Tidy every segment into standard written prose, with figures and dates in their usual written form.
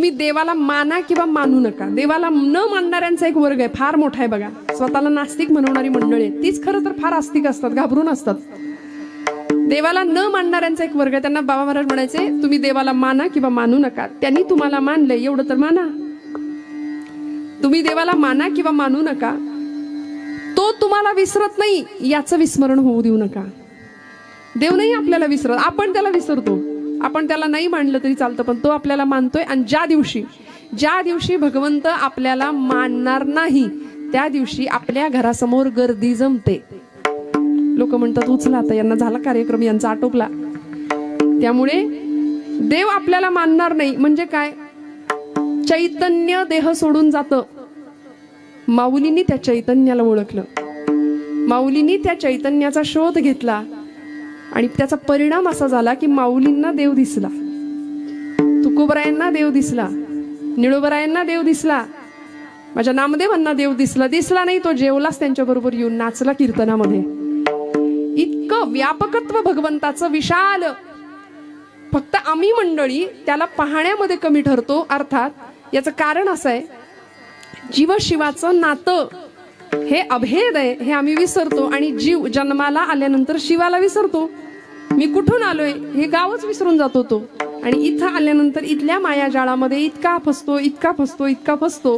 तुम्ही देवाला माना किंवा मानू नका. देवाला न मानणाऱ्यांचा एक वर्ग आहे, फार मोठा आहे बघा. स्वतःला नास्तिक म्हणवणारी मंडळी आहे, तीच खरं तर फार आस्तिक असतात, घाबरून असतात. देवाला न मानणाऱ्यांचा एक वर्ग आहे. त्यांना बाबा महाराज म्हणायचे, तुम्ही देवाला माना किंवा मानू नका, त्यांनी तुम्हाला मानलंय एवढं तर माना. तुम्ही देवाला माना किंवा मानू नका, तो तुम्हाला विसरत नाही याचं विस्मरण होऊ देऊ नका. देव नाही आपल्याला विसरत, आपण त्याला विसरतो. आपण त्याला नाही मानलं तरी चालतं, पण तो आपल्याला मानतोय. आणि ज्या दिवशी भगवंत आपल्याला मानणार नाही त्या दिवशी आपल्या घरासमोर गर्दी जमते. लोक म्हणतात उचला आता, यांना झाला कार्यक्रम, यांचा आटोपला. त्यामुळे देव आपल्याला मानणार नाही म्हणजे काय? चैतन्य देह सोडून जातं. माऊलींनी त्या चैतन्याला ओळखलं, माऊलींनी त्या चैतन्याचा शोध घेतला आणि त्याचा परिणाम असा झाला की माऊलींना देव दिसला, तुकोबरायांना देव दिसला, निळोबरायांना देव दिसला, माझ्या नामदेवांना देव दिसला. दिसला नाही तो जेवलाच त्यांच्याबरोबर येऊन नाचला कीर्तनामध्ये. इतकं व्यापकत्व भगवंताचं विशाल. फक्त आम्ही मंडळी त्याला पाहण्यामध्ये कमी ठरतो. अर्थात याचं कारण असं आहे, जीव शिवाचं नातं हे अभेद आहे हे आम्ही विसरतो. आणि जीव जन्माला आल्यानंतर शिवाला विसरतो. मी कुठून आलोय हे गावच विसरून जातो तो. आणि इथं आल्यानंतर इथल्या मायाजाळामध्ये इतका फसतो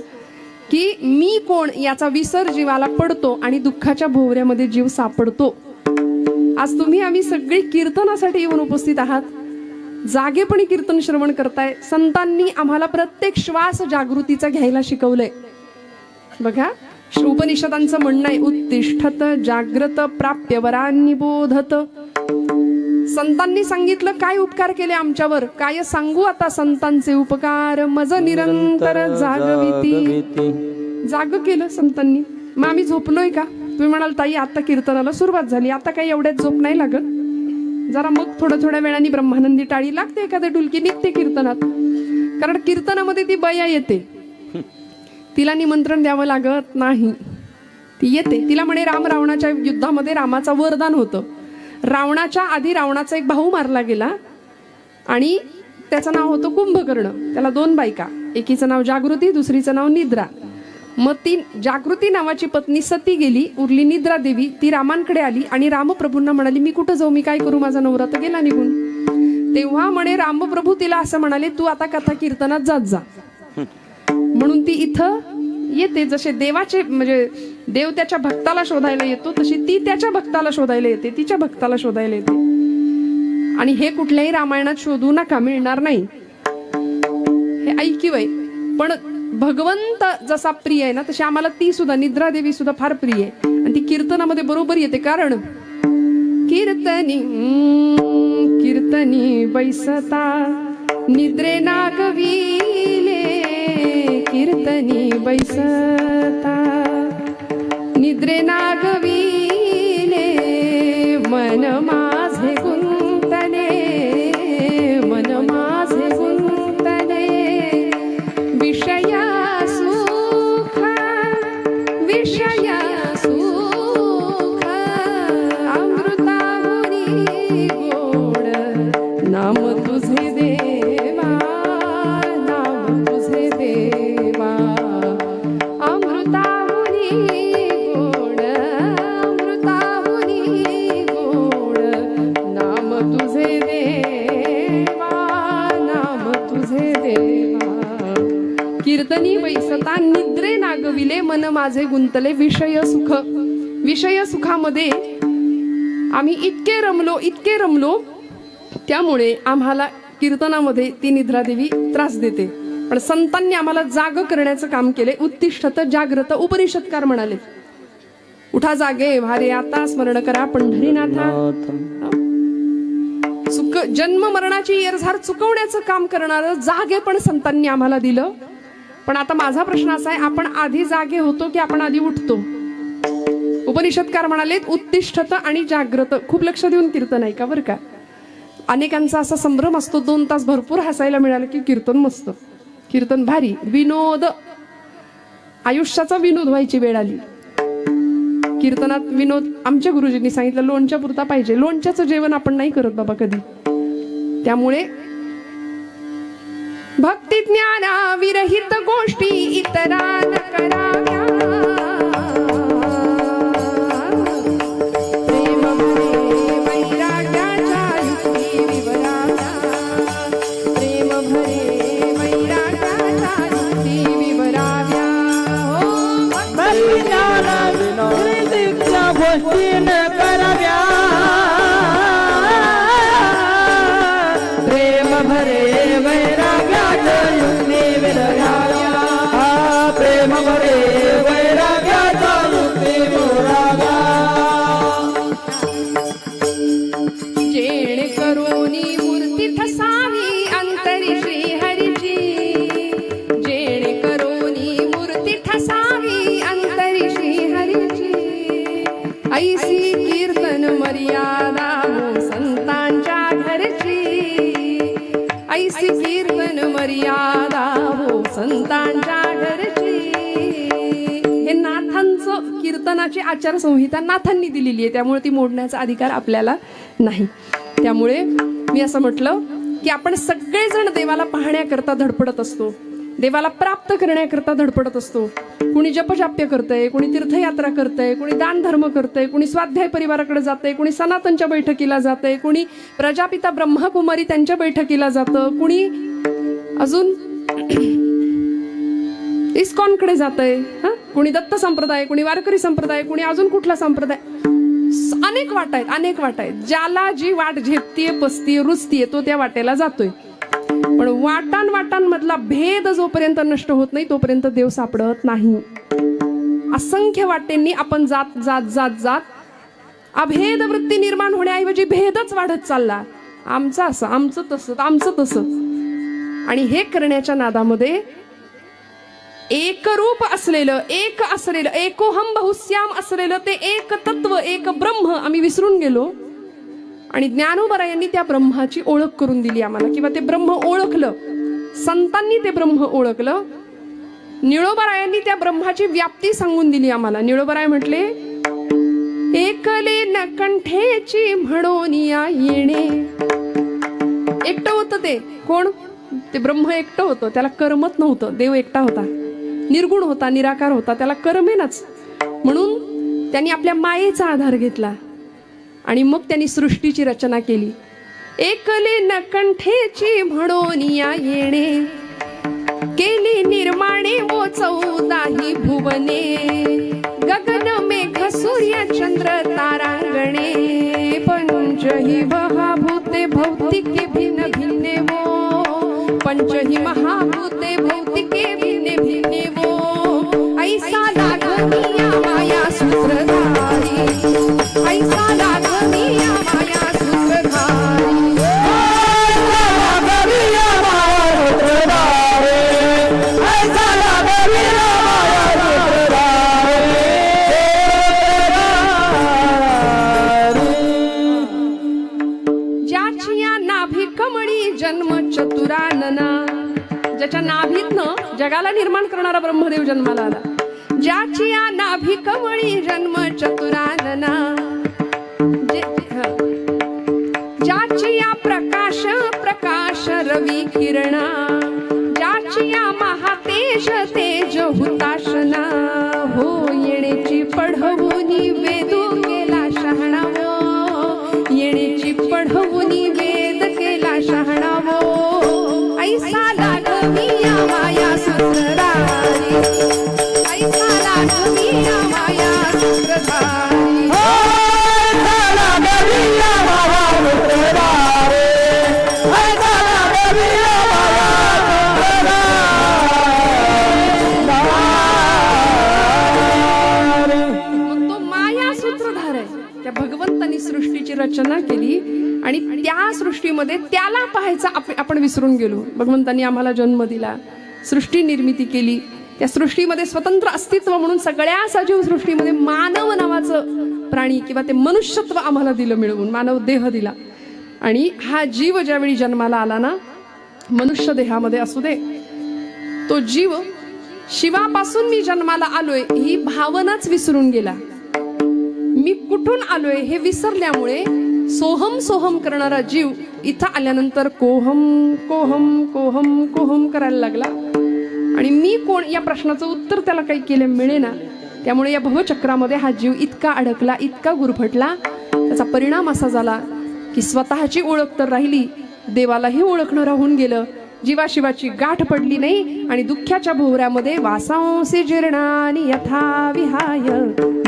की मी कोण याचा विसर जीवाला पडतो आणि दुःखाच्या भोवऱ्यामध्ये जीव सापडतो. आज तुम्ही आम्ही सगळी कीर्तनासाठी येऊन उपस्थित आहात, जागेपणी कीर्तन श्रवण करताय. संतांनी आम्हाला प्रत्येक श्वास जागृतीचा घ्यायला शिकवलंय. बघा, उपनिषदांचं म्हणणं आहे, उत्तिष्ठत जाग्रत प्राप्य वरांनी बोधत. संतांनी सांगितलं काय उपकार केले आमच्यावर, काय सांगू आता संतांचे उपकार. मज निरंतर जागविती. जाग केलं संतांनी. मग आम्ही झोपलोय का? तुम्ही म्हणाल ताई आता कीर्तनाला सुरुवात झाली, आता काही एवढ्यात झोप नाही लागत. जरा मग थोड्या वेळाने ब्रह्मानंदी टाळी लागते, एखाद्या डुलकी निघते कीर्तनात. कारण कीर्तनामध्ये ती बया येते, तिला निमंत्रण द्यावं लागत नाही, ती येते. तिला म्हणे राम रावणाच्या युद्धामध्ये रामाचं वरदान होतं. रावणाच्या आधी रावणाचा एक भाऊ मारला गेला आणि त्याचं नाव होतं कुंभकर्ण. त्याला 2 बायका, एकीचं नाव जागृती, दुसरीचं नाव निद्रा. मग ती जागृती नावाची पत्नी सती गेली, उरली निद्रा देवी. ती रामांकडे आली आणि रामप्रभूंना म्हणाली, मी कुठं जाऊ, मी काय करू, माझा नवरा तर गेला निघून. तेव्हा म्हणे रामप्रभू तिला असं म्हणाले, तू आता कथा कीर्तनात जात जा. म्हणून ती इथं येते. जसे देवाचे म्हणजे देव त्याच्या भक्ताला शोधायला येतो, तशी ती त्याच्या भक्ताला शोधायला येते, तिच्या भक्ताला शोधायला येते. आणि हे कुठल्याही रामायणात शोधू नका, मिळणार नाही. हे ऐकिव आहे. पण भगवंत जसा प्रिय आहे ना, तशी आम्हाला ती सुद्धा निद्रा देवी सुद्धा फार प्रिय आहे. आणि ती कीर्तनामध्ये बरोबर येते. कारण कीर्तनी बैसता निद्रे नागविले, कीर्तनी बैसता निद्रे नागविले, मन माझे गुंतले, मन माझे गुंतले, विषया सुख अमृताहुनी गोड, नाम तुझे देवा, नाम तुझे देवा. अमृताहुनी गोड, अमृताहुनी गोड, नाम तुझे देवा, नाम तुझे देवा. कीर्तनी बैसता निद्रे नागविले, मन माझे गुंतले, विषय सुख. विषय सुखामध्ये आम्ही इतके रमलो, त्यामुळे आम्हाला कीर्तनामध्ये ती निद्रा देवी त्रास देते. पण संतांनी आम्हाला जाग करण्याचं काम केले. उत्तिष्ठत जाग्रत. उपनिषदकार म्हणाले, उठा जागे भारे आता, स्मरण करा पंढरीनाथा. जन्म मरणाची येरझार चुकवण्याचं काम करणारं जागे पण संतांनी आम्हाला दिलं. पण आता माझा प्रश्न असा आहे, आपण आधी जागे होतो की आपण आधी उठतो? उपनिषदकार म्हणाले उत्तिष्ठत आणि जाग्रत. खूप लक्ष देऊन कीर्तन ऐका बरं का. अनेकांचा असा संभ्रम असतो, 2 तास भरपूर हसायला मिळालं की कीर्तन मस्त, कीर्तन भारी, विनोद. आयुष्याचा विनोद व्हायची वेळ आली. कीर्तनात विनोद आमच्या गुरुजींनी सांगितलं लोणच्या पुरता पाहिजे. लोणच्याचं जेवण आपण नाही करत बाबा कधी. त्यामुळे भक्ती ज्ञाना विरहित गोष्टी इतरान कराव्या, प्रेम भरे वैराग्याच्या युक्ती विवराव्या, प्रेम भरे वैराग्याच्या युक्ती विवराव्या. भक्ती ज्ञाना विरहित गोष्टी न कराव्या, प्रेम भरे वैराग्याच्या युक्ती विवराव्या, प्रेम भरे वैराग्याच्या युक्ती विवराव्या. जेणेकरुनी मूर्ती ठसावी अंतरी श्रीहरीची, जेणेकरुनी मूर्ती ठसावी अंतरी श्रीहरीची, ऐसी कीर्तन मर्यादा हो संतांच्या घरची, ऐसी कीर्तन मर्यादा हो संतांच्या घरची. हे नाथांचं कीर्तनाची आचारसंहिता नाथांनी दिलेली आहे, त्यामुळे ती मोडण्याचा अधिकार आपल्याला नाही. त्यामुळे मी असं म्हटलं की आपण सगळेजण देवाला पाहण्याकरता धडपडत असतो, देवाला प्राप्त करण्याकरता धडपडत असतो. कुणी जपजाप्य करतंय, कुणी तीर्थयात्रा करतंय, कुणी दान धर्म करतंय, कुणी स्वाध्याय परिवाराकडे जातंय, कुणी सनातनच्या बैठकीला जातंय, कुणी प्रजापिता ब्रह्मकुमारी त्यांच्या बैठकीला जातं, कुणी अजून इस्कॉनकडे जातंय, कुणी दत्त संप्रदाय, कुणी वारकरी संप्रदाय, कुणी अजून कुठला संप्रदाय. अनेक वाटा आहेत, अनेक वाटा आहेत. ज्याला जी वाट झेपतीये, पसतीये, रुचतीये तो त्या वाटेला जातोय. पण वाटांमधला भेद जोपर्यंत नष्ट होत नाही तोपर्यंत देव सापडत नाही. असंख्य वाटेंनी आपण जात जात जात जात अभेद वृत्ती निर्माण होण्याऐवजी भेदच वाढत चालला. आमचं असं, आमचं तसं, आमचं तसं. आणि हे करण्याच्या नादामध्ये एकरूप असलेलं, एक असलेलं, एकोहम बहुश्याम असलेलं ते एक तत्व, एक ब्रह्म आम्ही विसरून गेलो. आणि ज्ञानोबरायांनी त्या ब्रह्माची ओळख करून दिली आम्हाला, किंवा ते ब्रह्म ओळखलं, संतांनी ते ब्रह्म ओळखलं. निळोबरायांनी त्या ब्रह्माची व्याप्ती सांगून दिली आम्हाला. निळोबराय म्हटले, एकले न कंठेची म्हणून या येणे. एकटं होतं ते कोण? ते ब्रह्म एकटं होतं, त्याला कर्मच नव्हतं. देव एकटा होता, निर्गुण होता, निराकार होता, त्याला कर्मेनाच. म्हणून त्यांनी आपल्या मायेचा आधार घेतला आणि मग त्यांनी सृष्टीची रचना केली. एकले न कंठेची म्हणून या येणे, केली निर्माणे वो 14 भुवने, गगन मेघ सूर्य चंद्र तारांगणे, पंचही महाभूते भौतिके भिन्न भिन्ने वो, पंचही महाभूते भौतिके भिन्ने भिन्ने वो, ऐसा लागनिया माया सूत्रधारी, ऐसा लागनिया माया सूत्रधारी. जन्म चतुरानना, ज्याच्या नाभीतनं जगाला निर्माण करणारा ब्रह्मदेव जन्माला आला. ज्याची या नाभी कमळी जन्म चतुरानना, ज्याची या प्रकाश प्रकाश रवी किरणा, ज्याची या महातेज तेज हुताशना, हो येण्याची पढवुनी वेदू केला शहाणावो, येण्याची पढवुनी वेद केला शहाणावो, ऐसा लागनिया माया सूत्रधारी, ऐसा लागनिया माया सूत्रधारी. मग तो माया सूत्रधार आहे. त्या भगवंतानी सृष्टीची रचना केली आणि त्या सृष्टीमध्ये त्याला पाहायचा आपण विसरून गेलो. भगवंतांनी आम्हाला जन्म दिला, सृष्टी निर्मिती केली, त्या सृष्टीमध्ये स्वतंत्र अस्तित्व म्हणून सगळ्या सजीव सृष्टीमध्ये मानव नावाचं प्राणी किंवा ते मनुष्यत्व आम्हाला दिलं मिळवून, मानव देह दिला. आणि हा जीव ज्यावेळी जन्माला आला ना, मनुष्य देहामध्ये असू दे, तो जीव शिवापासून मी जन्माला आलोय ही भावनाच विसरून गेला. मी कुठून आलोय हे विसरल्यामुळे सोहम सोहम करणारा जीव इथं आल्यानंतर कोहम कोहम कोहम कोहम करायला लागला. आणि मी कोण या प्रश्नाचं उत्तर त्याला काही केले मिळेना. त्यामुळे या भवचक्रामध्ये हा जीव इतका अडकला, इतका गुरफटला. त्याचा परिणाम असा झाला की स्वतःची ओळख तर राहिली, देवालाही ओळखणं राहून गेलं. जीवाशिवाची गाठ पडली नाही आणि दुःखाच्या भोवऱ्यामध्ये वासांसी जीर्णानि यथा विहाय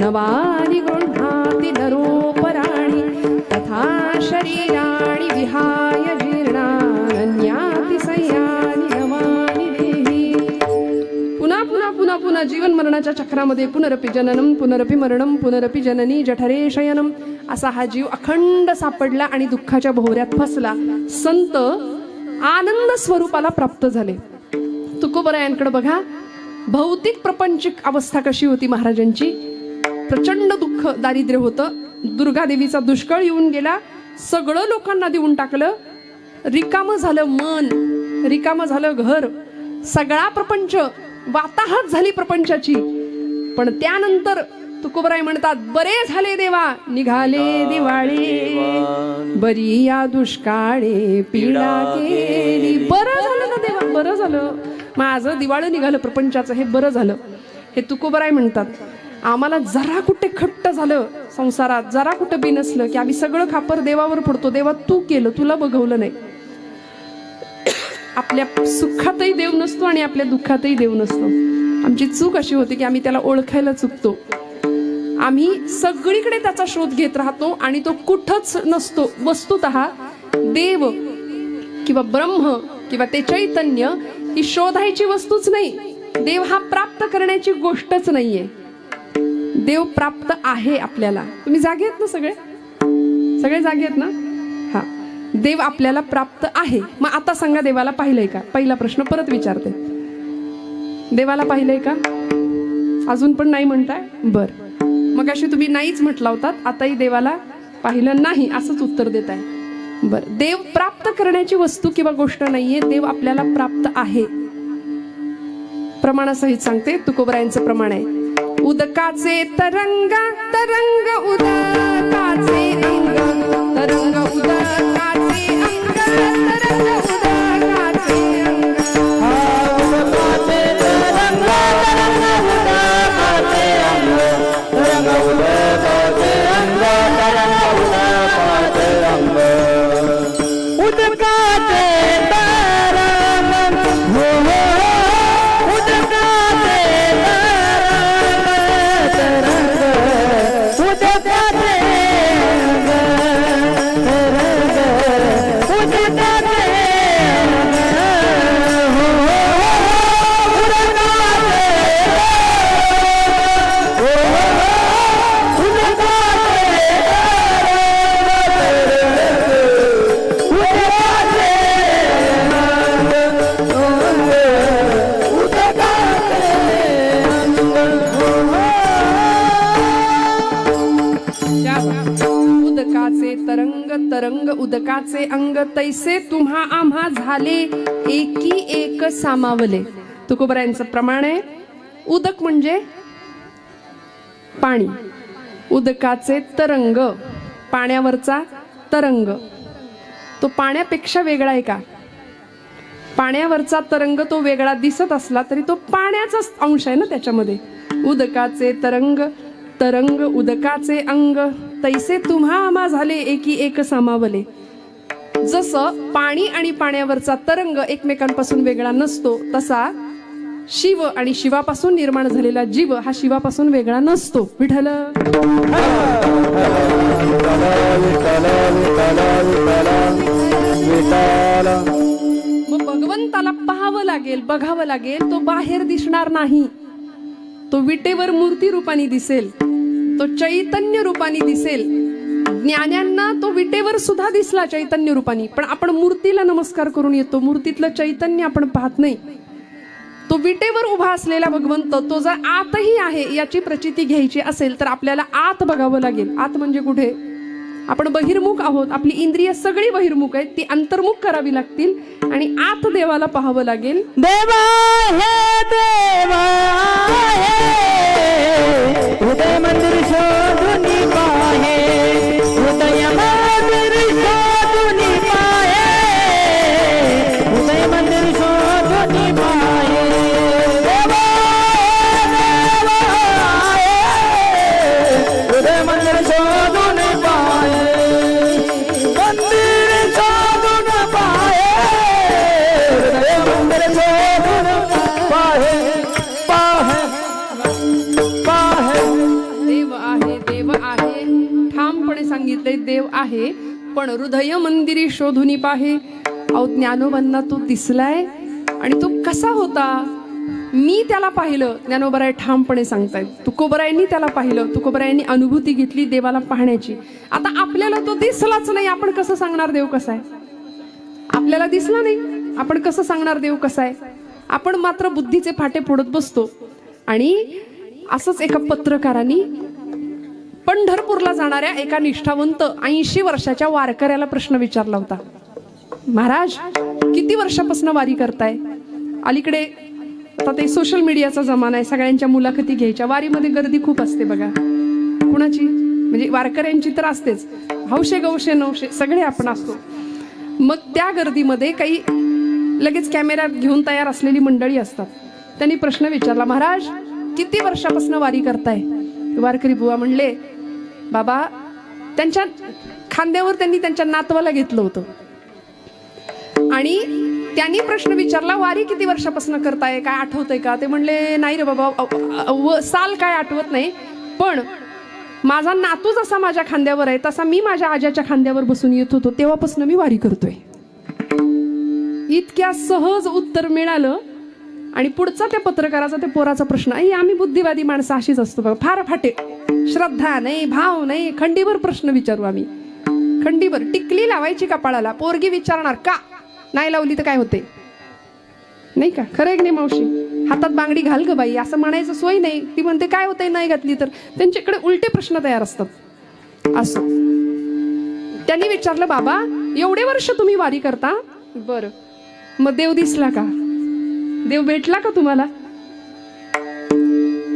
नवानि गृह्णाति नरोपराणि तथा शरीराणि विहाय जीर्णान्याति सय्यानि नवानि देहि. पुन्हा पुन्हा पुन्हा पुन्हा जीवन मरणाच्या चक्रामध्ये पुनरपि जननम पुनरपि मरणम पुनरपि जननी जठरे शयनम असा हा जीव अखंड सापडला आणि दुःखाच्या भोवऱ्यात फसला. संत आनंद स्वरूपाला प्राप्त झाले. तुकोबरायांकडे बघा, भौतिक प्रपंचिक अवस्था कशी होती महाराजांची. प्रचंड दुःख दारिद्र्य होतं. दुर्गादेवीचा दुष्काळ येऊन गेला, सगळं लोकांना देऊन टाकलं, रिकामं झालं मन, रिकामं झालं घर, सगळा प्रपंच वाताहत झाली प्रपंचाची. पण त्यानंतर तुकोबराय म्हणतात, बरे झाले देवा निघाले दिवाळी बरी या दुष्काळे पीडा गेली. बरं झालं ना देवा, बरं झालं, माझं दिवाळं निघालं प्रपंचाचं, हे बरं झालं. हे तुकोबराय म्हणतात, आम्हाला जरा कुठे खट्ट झालं संसारात, जरा कुठं बिनसलं की आम्ही सगळं खापर देवावर पडतो. देवा तू केलं, तुला बघवलं नाही. आपल्या सुखातही देव नसतो आणि आपल्या दुःखातही देव नसतो. आमची चूक अशी होती की आम्ही त्याला ओळखायला चुकतो. आम्ही सगळीकडे त्याचा शोध घेत राहतो आणि तो कुठंच नसतो. वस्तुतः देव किंवा ब्रह्म किंवा ते चैतन्य ही शोधायची वस्तूच नाही. देव हा प्राप्त करण्याची गोष्टच नाहीये. देव प्राप्त आहे आपल्याला. तुम्ही जागे आहेत ना सगळे? सगळे जागे आहेत ना? हा, देव आपल्याला प्राप्त आहे. मग आता सांगा, देवाला पाहिलंय का? पहिला प्रश्न परत विचारते, देवाला पाहिलंय का? अजून पण नाही म्हणताय? बर, मग अशी तुम्ही नाहीच म्हटला होतात, आताही देवाला पाहिलं नाही असंच उत्तर देत आहे. बर, देव प्राप्त करण्याची वस्तू किंवा गोष्ट नाहीये, देव आपल्याला प्राप्त आहे. प्रमाणासहित सांगते, तुकोबरायांचं प्रमाण आहे, उदकाचे तरंग तरंग उदकाचे अंग तरंग उदकाचे अंग तरंग उदकाचे अंग. तरंग उदकाचे अंग तैसे तुम्हा आम्हा झाले एकी एक सामावले. तुकोबरायांचं प्रमाण आहे, उदक म्हणजे पाणी, उदकाचे तरंग पाण्यावरचा तरंग. तो पाण्यापेक्षा वेगळा आहे का? पाण्यावरचा तरंग तो वेगळा दिसत असला तरी तो पाण्याचाच अंश आहे ना त्याच्यामध्ये. उदकाचे तरंग तरंग उदकाचे अंग तैसे तुम्हा आम्हा झाले एकी एक सामावले. जसं पाणी आणि पाण्यावरचा तरंग एकमेकांपासून वेगळा नसतो, तसा शिव आणि शिवापासून निर्माण झालेला जीव हा शिवापासून वेगळा नसतो. विठ्ठल मग भगवंताला पाहावं लागेल, बघावं लागेल. तो बाहेर दिसणार नाही, तो विटेवर मूर्ती रूपाने दिसेल, तो चैतन्य रूपाने दिसेल. ज्ञान्यांना तो विटेवर सुद्धा दिसला चैतन्य रूपाने, पण आपण मूर्तीला नमस्कार करून येतो, मूर्तीतलं चैतन्य आपण पाहत नाही. तो विटेवर उभा असलेला भगवंत तो जर आतही आहे याची प्रचिती घ्यायची असेल तर आपल्याला आत बघावं लागेल. आत म्हणजे कुठे? आपण बहिर्मुख आहोत, आपली इंद्रिय सगळी बहिर्मुख आहेत, ती अंतर्मुख करावी लागतील आणि आत देवाला पाहावं लागेल. देवा हे देवा हृदय मंदिर शोधून पाहे, हृदय हृदय देव आहे, पण हृदय मंदिरी शोधुनी पाहे. अहो ज्ञानोबांना तो दिसलाय आणि तो कसा होता, मी त्याला पाहिलं. ज्ञानोबराय ठामपणे सांगतायत. तुकोबरायांनी त्याला पाहिलं, तुकोबरायांनी अनुभूती घेतली देवाला पाहण्याची. आता आपल्याला तो दिसलाच नाही, आपण कसं सांगणार देव कसा आहे? आपल्याला दिसला नाही, आपण कसं सांगणार देव कसा आहे? आपण मात्र बुद्धीचे फाटे फोडत बसतो. आणि असंच एका पत्रकारांनी पंढरपूरला जाणाऱ्या एका निष्ठावंत 80 वर्षाच्या वारकऱ्याला प्रश्न विचारला होता. महाराज, किती वर्षापासून वारी करताय? अलीकडे आता ते सोशल मीडियाचा जमाना आहे, सगळ्यांच्या मुलाखती घ्यायच्या. वारीमध्ये गर्दी खूप असते बघा. कुणाची म्हणजे वारकऱ्यांची तर असतेच, हौशे गौशे नवशे सगळे आपण असतो. मग त्या गर्दीमध्ये काही लगेच कॅमेरा घेऊन तयार असलेली मंडळी असतात. त्यांनी प्रश्न विचारला, महाराज किती वर्षापासून वारी करताय? वारकरी बुवा म्हणले, बाबा, त्यांच्या खांद्यावर त्यांनी त्यांच्या नातवाला घेतलं होतं आणि त्यांनी प्रश्न विचारला, वारी किती वर्षापासून करताय, काय आठवतंय का? ते म्हणले, नाही रे बाबा, साल काय आठवत नाही, पण माझा नातू जसा माझ्या खांद्यावर आहे तसा मी माझ्या आज्याच्या खांद्यावर बसून येत होतो, तेव्हापासून मी वारी करतोय. इतक्या सहज उत्तर मिळालं. आणि पुढचा त्या पत्रकाराचा, त्या पोराचा प्रश्न, आम्ही बुद्धिवादी माणसं अशीच असतो बघा, फार फाटे, श्रद्धा नाही, भाव नाही, खंडीभर प्रश्न विचारू आम्ही. खंडीभर टिकली लावायची कपाळाला, पोरगी विचारणार का, नाही लावली तर काय होते, नाही का? खरं आहे की नाही मावशी? हातात बांगडी घाल ग बाई असं म्हणायचं सोय नाही. ती म्हणते काय होतंय नाही घातली तर. त्यांच्याकडे उलटे प्रश्न तयार असतात. असं त्यांनी विचारलं, बाबा एवढे वर्ष तुम्ही वारी करता, बरं मग देव दिसला का, देव भेटला का तुम्हाला?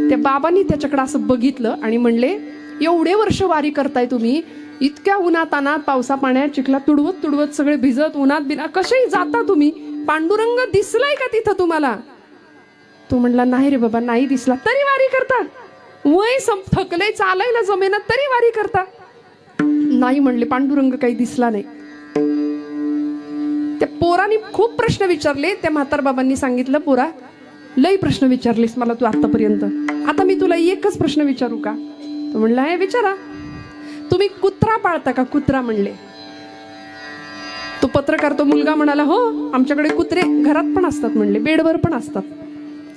त्या बाबांनी त्याच्याकडे असं बघितलं आणि म्हणले, एवढे वर्ष वारी करताय तुम्ही, इतक्या उन्हात अनात पावसा पाण्यात चिखलात तुडवत तुडवत सगळे भिजत उन्हात बिना कशाही जाता तुम्ही, पांडुरंग दिसलाय का तिथं तुम्हाला? तो म्हणला, नाही रे बाबा, नाही दिसला. तरी वारी करता? वय थकलंय, चालायला जमेना तरी वारी करता? नाही म्हणले, पांडुरंग काही दिसला नाही. त्या पोराने खूप प्रश्न विचारले. त्या म्हातार बाबांनी सांगितलं, पोरा लई प्रश्न विचारलीस मला तू आतापर्यंत, आता मी तुला एकच प्रश्न विचारू का? तो म्हणला, हे विचारा. तुम्ही कुत्रा पाळता का? कुत्रा म्हणले. तो पत्रकार, तो मुलगा म्हणाला, हो आमच्याकडे कुत्रे घरात पण असतात म्हणले, बेडवर पण असतात.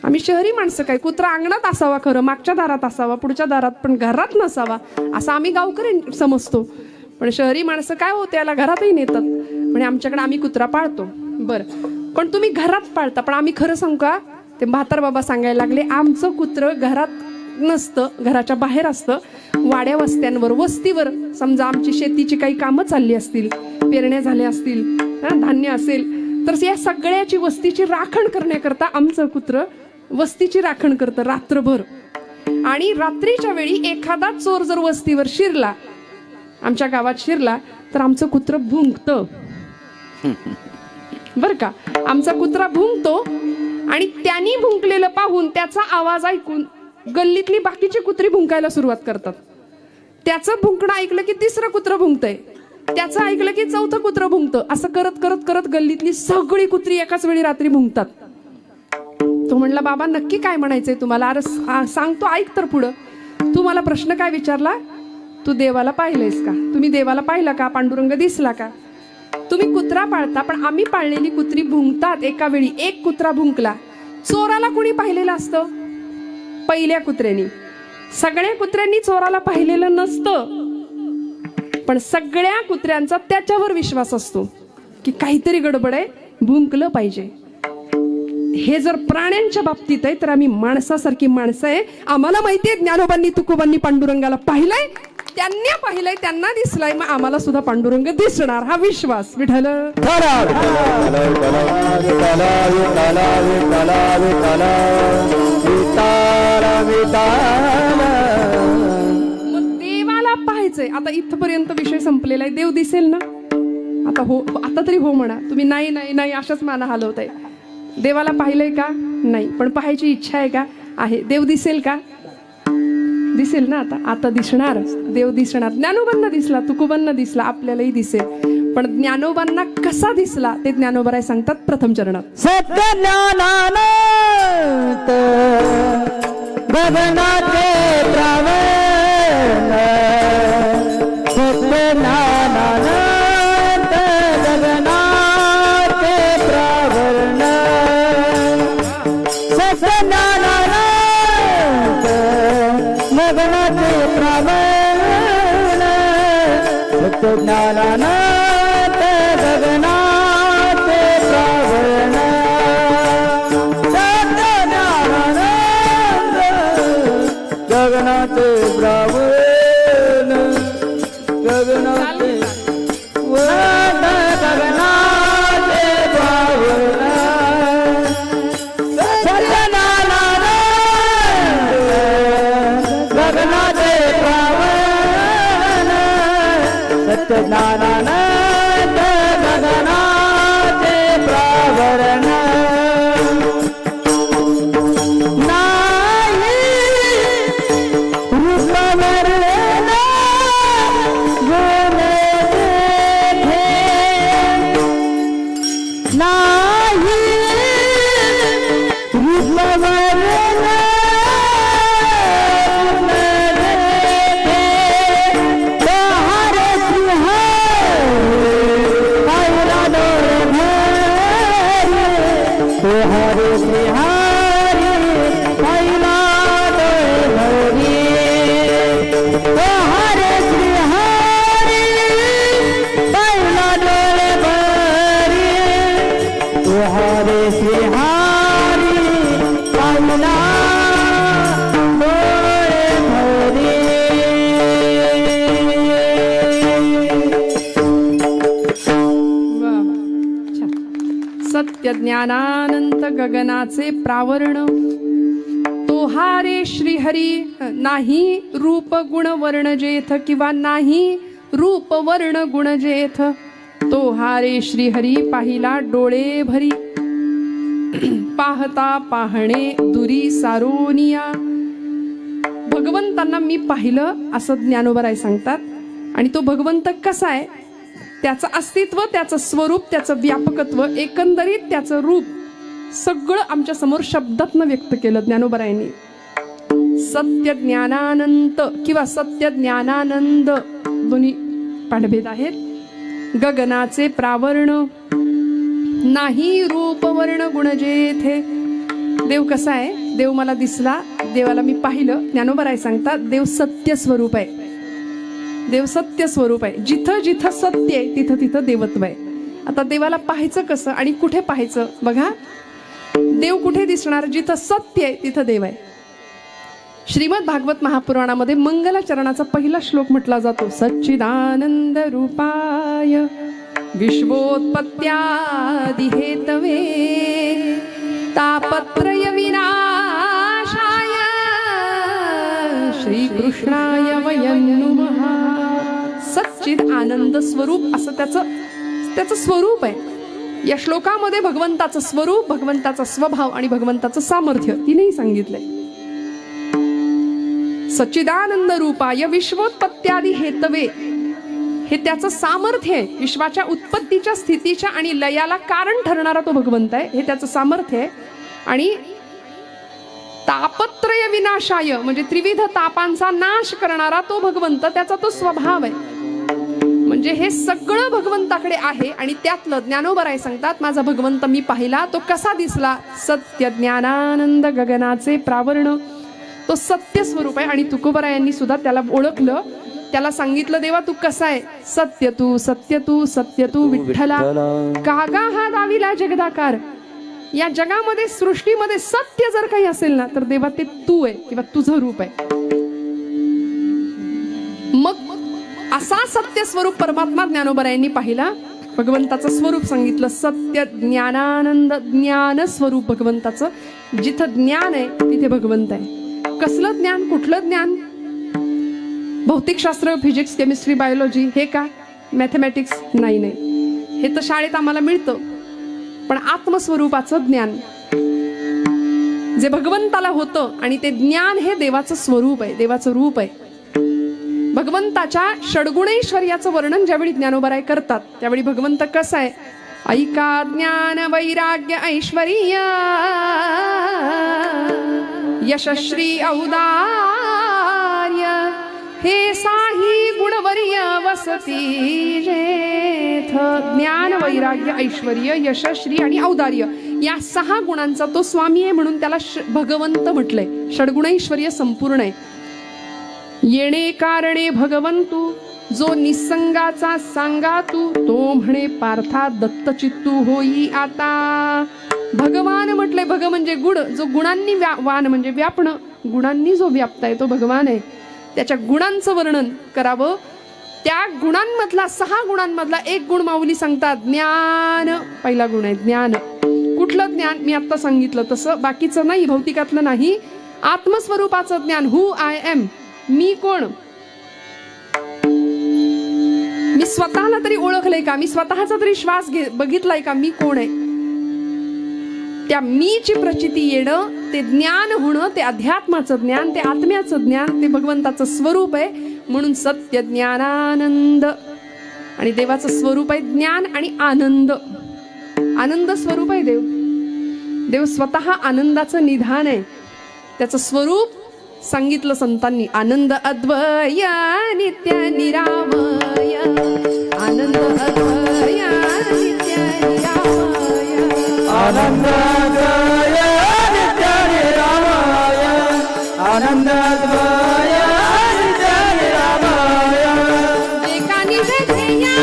आम्ही शहरी माणसं, काय कुत्रा अंगणात असावा, खरं मागच्या दारात असावा, पुढच्या दारात, पण घरात नसावा असं आम्ही गावकरी समजतो. पण शहरी माणसं काय होते, याला घरातही नेतात. म्हणजे आमच्याकडे आम्ही कुत्रा पाळतो. बरं, पण तुम्ही घरात पाळता, पण आम्ही खरं सांगू का? ते म्हातार बाबा सांगायला लागले, आमचं कुत्र घरात नसतं, घराच्या बाहेर असतं, वाड्या वस्त्यांवर, वस्तीवर. समजा आमची शेतीची काही कामं चालली असतील, पेरण्या झाल्या असतील, धान्य असेल, तर या सगळ्याची वस्तीची राखण करण्याकरता आमचं कुत्र वस्तीची राखण करतं रात्रभर. आणि रात्रीच्या वेळी एखादा चोर जर वस्तीवर शिरला, आमच्या गावात शिरला, तर आमचं कुत्र भुंकतं. बर का, आमचा कुत्रा भुंकतो आणि त्यांनी भुंकलेलं पाहून त्याचा आवाज ऐकून गल्लीतली बाकीची कुत्री भुंकायला सुरुवात करतात. त्याचं भुंकणं ऐकलं की तिसरं कुत्र भुंकतंय, त्याचं ऐकलं की चौथं कुत्र भुंकतं. असं करत करत करत गल्लीतली सगळी कुत्री एकाच वेळी रात्री भुंकतात. तो म्हणला, बाबा नक्की काय म्हणायचंय तुम्हाला? अरे सांगतो, ऐक तर पुढं. तू मला प्रश्न काय विचारला? तू देवाला पाहिलंयस का? तुम्ही देवाला पाहिलं का? पांडुरंग दिसला का? तुम्ही कुत्रा पाळता, पण आम्ही पाळलेली कुत्री भुंकतात एका वेळी. एक कुत्रा भुंकला, चोराला कोणी पाहिलेलं असतं? पहिल्या कुत्र्यांनी. सगळ्या कुत्र्यांनी चोराला पाहिलेलं नसतं, पण सगळ्या कुत्र्यांचा त्याच्यावर विश्वास असतो की काहीतरी गडबड आहे, भुंकलं पाहिजे. हे जर प्राण्यांच्या बाबतीत आहे, तर आम्ही माणसासारखी माणसं आहे. आम्हाला माहितीये ज्ञानोबांनी तुकोबांनी पांडुरंगाला पाहिलंय, त्यांनी पाहिलंय, त्यांना दिसलाय, मग आम्हाला सुद्धा पांडुरंग दिसणार, हा विश्वास. विठ्ठल मग देवाला पाहायचंय. आता इथपर्यंत विषय संपलेला आहे. देव दिसेल ना? आता हो, आता तरी हो म्हणा. तुम्ही नाही नाही नाही अशाच माना हलवताय. देवाला पाहिलंय का? नाही, पण पाहायची इच्छा आहे का? आहे. देव दिसेल का? दिसेल ना. आता दिसणार, देव दिसणार. ज्ञानोबांना दिसला, तुकोबांना दिसला, आपल्यालाही दिसेल. पण ज्ञानोबांना कसा दिसला ते ज्ञानोबराय सांगतात प्रथम चरणात. सत्यज्ञानानंत गगनाचे प्राण सत्यज्ञानानंत सत्यज्ञानानंद गगनाचे प्रावरण सत्यज्ञानानंद गगनाचे प्रावरण सत्यज्ञानानंद गगनाचे प्रावरण गगनाचे गगनाचे प्रावरण गगनाचे प्रावरण सत्यज्ञानानंद गगनाचे प्रावरण नाही रूपवर्ण गुण जेथे नाही रूपवर्ण हरे श्री हरे पहिला डोळे भरी हरे श्री हरे पहिला डोळे भरी हरे श्री हरे पहिला डोळे भरी सत्य ज्ञानानंत गगनाचे प्रावरण तो हारे श्रीहरी नाही रूप गुण वर्ण जेथ किंवा नाही रूप वर्ण गुण जेथ तो हारे श्रीहरी पाहिला डोळे भरी पाहता पाहणे दुरी सारोनिया भगवंतांना मी पाहिलं असं ज्ञानोबराय सांगतात. आणि तो भगवंत कसा आहे त्याचं अस्तित्व त्याचं स्वरूप त्याचं व्यापकत्व एकंदरीत त्याचं रूप सगळं आमच्या समोर शब्दातनं व्यक्त केलं ज्ञानोबरायांनी. सत्य ज्ञानानंत किंवा सत्य ज्ञानानंद दोन्ही पाठभेद आहेत. गगनाचे प्रावरण नाही रूप वर्ण गुण जेथे देव कसा आहे देव मला दिसला देवाला मी पाहिलं ज्ञानोबराय सांगतात देव सत्य स्वरूप आहे. देव सत्य स्वरूप आहे. जिथं जिथं सत्य आहे तिथं तिथं देवत्व आहे. आता देवाला पाहायचं कसं आणि कुठे पाहायचं बघा. देव कुठे दिसणार जिथं सत्य आहे तिथं देव आहे. श्रीमद भागवत महापुराणामध्ये मंगलाचरणाचा पहिला श्लोक म्हटला जातो. सच्चिदानंद रूपाय विश्वोत्पत्त्यादि हेतवे तापत्रय विनाशाय श्रीकृष्णाय वयं नमः. सच्चिद आनंद स्वरूप असं त्याचं स्वरूप आहे. या श्लोकामध्ये भगवंताचं स्वरूप भगवंताचा स्वभाव आणि भगवंताचं सामर्थ्य तीनही सांगितलंय. सच्चिदानंद रूपाय विश्वोत्पत्त्यादि हेतवे हे त्याचं सामर्थ्य आहे. विश्वाच्या उत्पत्तीच्या स्थितीच्या आणि लयाला कारण ठरणारा तो भगवंत आहे. हे त्याचं सामर्थ्य आहे. आणि तापत्रय विनाशाय म्हणजे त्रिविध तापांचा नाश करणारा तो भगवंत त्याचा तो स्वभाव आहे. म्हणजे हे सगळं भगवंताकडे आहे. आणि त्यातलं ज्ञानोबराय सांगतात माझा भगवंत मी पाहिला तो कसा दिसला. सत्य ज्ञानानंद गगनाचे प्रावरण तो सत्य स्वरूप आहे. आणि तुकोबरायांनी सुद्धा त्याला ओळखलं. त्याला सांगितलं देवा तू कसा आहे. सत्य तू सत्य तू सत्य तू विठ्ठला कागा हा दाविला जगदाकार. या जगामध्ये सृष्टीमध्ये सत्य जर काही असेल ना तर देवा ते तू आहे किंवा तुझं रूप आहे. मग असा सत्य स्वरूप परमात्मा ज्ञानोबरायांनी पाहिला. भगवंताचं स्वरूप सांगितलं सत्य ज्ञानानंद ज्ञान स्वरूप भगवंताचं. जिथं ज्ञान आहे तिथे भगवंत आहे. कसलं ज्ञान कुठलं ज्ञान. भौतिकशास्त्र फिजिक्स केमिस्ट्री बायोलॉजी हे का मॅथमॅटिक्स नाही हे तर शाळेत आम्हाला मिळतं. पण आत्मस्वरूपाचं ज्ञान जे भगवंताला होतं आणि ते ज्ञान हे देवाचं स्वरूप आहे देवाचं रूप आहे. भगवंताच्या षडगुणैश्वर्याचं वर्णन ज्यावेळी ज्ञानोबराय करतात त्यावेळी भगवंत कसा आहे. ऐका ज्ञान वैराग्य ऐश्वर्य यशश्री औदार्य हे साही गुणवर्य वसती जेथ. ज्ञान वैराग्य ऐश्वर्य यशश्री आणि औदार्य या 6 गुणांचा तो स्वामी आहे, म्हणून त्याला भगवंत म्हटलंय. षड्गुणैश्वर्य संपूर्ण आहे. येणे कारणे भगवंतू, जो निसंगाचा सांगा तू, तो म्हणे पार्था दत्तचित्तू होई आता. भगवान म्हटलंय. भग म्हणजे गुण, जो गुणांनी वान म्हणजे व्यापणं, गुणांनी जो व्याप्त आहे तो भगवान आहे. त्याच्या गुणांचं वर्णन करावं. त्या गुणांमधला 6 गुणांमधला एक गुण माऊली सांगतात, ज्ञान. पहिला गुण आहे ज्ञान. कुठलं ज्ञान? मी आता सांगितलं तसं, बाकीचं नाही, भौतिकातलं नाही. आत्मस्वरूपाचं ज्ञान. हु आय एम, मी कोण, मी स्वतःला तरी ओळखलंय का, मी स्वतःचा तरी श्वास बघितलाय का, मी कोण आहे. त्या मीची प्रचिती येणं, ते ज्ञान होणं, ते अध्यात्माचं ज्ञान, ते आत्म्याचं ज्ञान, ते भगवंताचं स्वरूप आहे. म्हणून सत्य ज्ञानानंद. आणि देवाचं स्वरूप आहे ज्ञान आणि आनंद. आनंद स्वरूप आहे देव. देव स्वतः आनंदाचं निधान आहे. त्याचं स्वरूप सांगितलं संतांनी. आनंद अद्वय नित्य निरामय, आनंद अद्वय नित्य निरामय, आनंद अद्वय नित्य निरामय, आनंद अद्वय नित्य निरामय. जे का निज ध्येया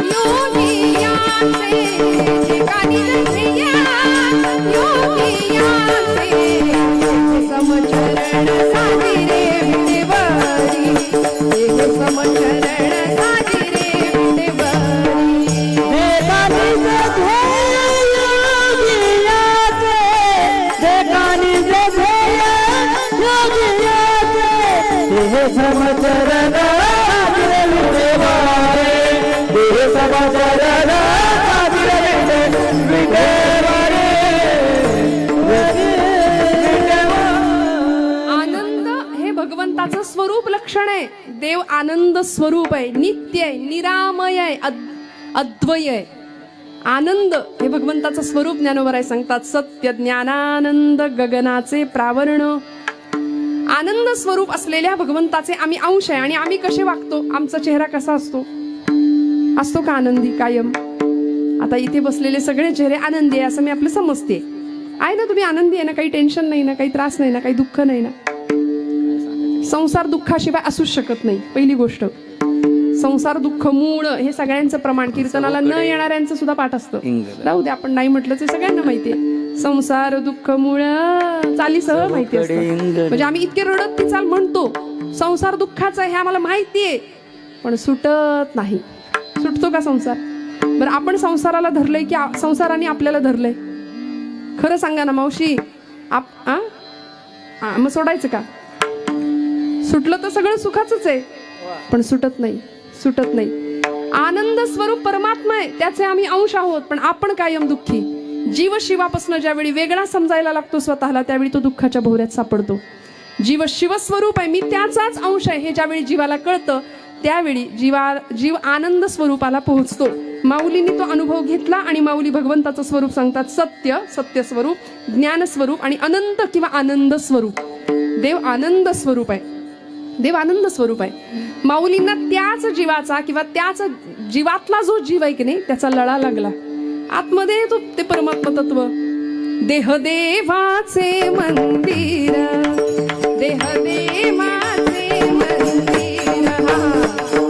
योगियाचे, जे का निज ध्येया योगियाचे, समचरण साजिरे विटेवरी, हे समचरण साजिरे विटेवरी. देवानी ध्येय योगियाचे, देवानी ध्येय योगियाचे, हे समचरण साजिरे विटेवरी, हे समचरण साजिरे विटेवरी. आनंद हे भगवंताचं स्वरूप लक्षण आहे. देव आनंद स्वरूप आहे, नित्य आहे, निरामय आहे, अद्वय आहे. आनंद हे भगवंताचं स्वरूप ज्ञानोबराय सांगतात. सत्य ज्ञानानंद गगनाचे प्रावरण. आनंद स्वरूप असलेल्या भगवंताचे आम्ही अंश आहे. आणि आम्ही कसे वागतो, आमचा चेहरा कसा असतो, असतो का आनंदी कायम? आता इथे बसलेले सगळे चेहरे आनंदी आहे असं मी आपलं समजते. आहे ना, तुम्ही आनंदी आहे ना, काही टेन्शन नाही ना, काही त्रास नाही ना, काही दुःख नाही ना. संसार दुःखाशिवाय असूच शकत नाही. पहिली गोष्ट, संसार दुःख मूळ हे सगळ्यांचं प्रमाण. कीर्तनाला न येणाऱ्यांचं सुद्धा पाठ असतं. राहू दे, आपण नाही म्हटलं ते सगळ्यांना माहितीये. संसार दुःख मूळ चाली सह माहिती असतं. म्हणजे आम्ही इतके रडत ती चाल म्हणतो, संसार दुःखाचा हे आम्हाला माहितीये, पण सुटत नाही. सुटतो का संसार? बरं, आपण संसाराला धरलंय की संसाराने आपल्याला धरलंय? खरं सांगा ना मावशी. मग सोडायचं का? सुटलं तर सगळं सुखाचंच आहे, पण सुटत नाही, सुटत नाही. आनंद स्वरूप परमात्मा आहे, त्याचे आम्ही अंश आहोत, पण आपण कायम दुःखी. जीव शिवापासून ज्यावेळी वेगळा समजायला लागतो स्वतःला, त्यावेळी तो दुःखाच्या भोवऱ्यात सापडतो. जीव शिवस्वरूप आहे, मी त्याचाच अंश आहे, हे ज्यावेळी जीवाला कळतं, त्यावेळी जीव आनंद स्वरूपाला पोहोचतो. माऊलींनी तो अनुभव घेतला आणि माऊली भगवंताचं स्वरूप सांगतात. सत्य, सत्य स्वरूप, ज्ञान स्वरूप आणि अनंत किंवा आनंद स्वरूप. देव आनंद स्वरूप आहे. देव आनंद स्वरूप आहे. माऊलींना त्याच जीवाचा किंवा त्याच जीवातला जो जीव आहे की नाही, त्याचा लळा लागला. आतमध्ये तो ते परमात्मा तत्व. देह देवाचे मंदिर, देह देवाचे मंदिर,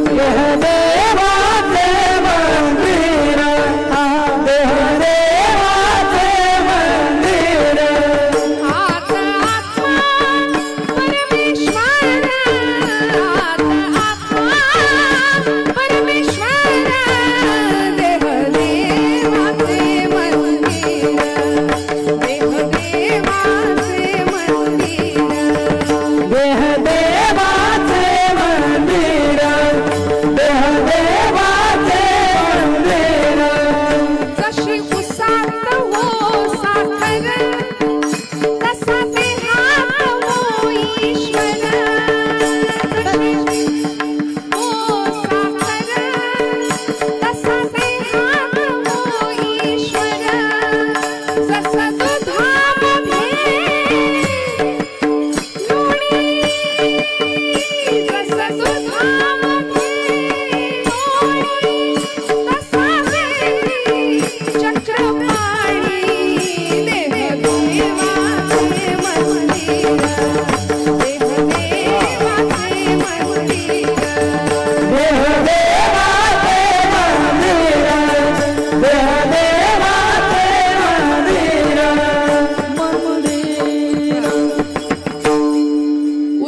देह देवाचे मंदिर, देह देवाचे मंदिर. आत आत्मा परमेश्वर, आत आत्मा परमेश्वर, देह देवाचे मंदिर, देह देवाचे मंदिर, देह देवाचे मंदिर, देह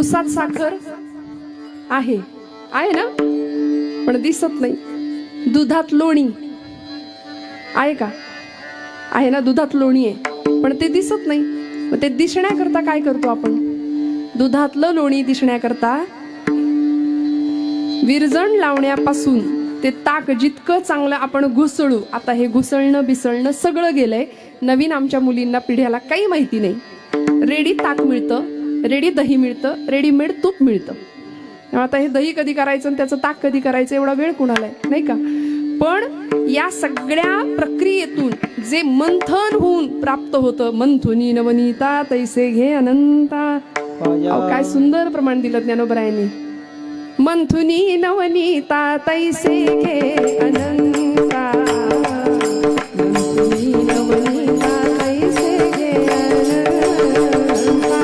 उसात साखर आहे आहे ना, पण दिसत नाही. दुधात लोणी आहे का? आहे ना, दुधात लोणी आहे, पण ते दिसत नाही. मग ते दिसण्याकरता काय करतो आपण? दुधातलं लोणी दिसण्याकरता विरजण लावण्यापासून ते ताक जितकं चांगलं आपण घुसळू. आता हे घुसळणं बिसळणं सगळं गेलंय. नवीन आमच्या मुलींना पिढ्याला काही माहिती नाही. रेडी ताक मिळतं, रेडी दही मिळतं, रेडीमेड तूप मिळतं. आता हे दही कधी करायचं आणि त्याचं ताक कधी करायचं एवढा वेळ कुणाला आहे, नाही का? पण या सगळ्या प्रक्रियेतून जे मंथन होऊन प्राप्त होतं, मंथुनी नवनीता तैसे घे अनंता. काय सुंदर प्रमाण दिलं ज्ञानोबरायांनी. मंथुनी नवनीता तैसे घे अनंता, मंथुनी नवनीता तैसे घे अनंता,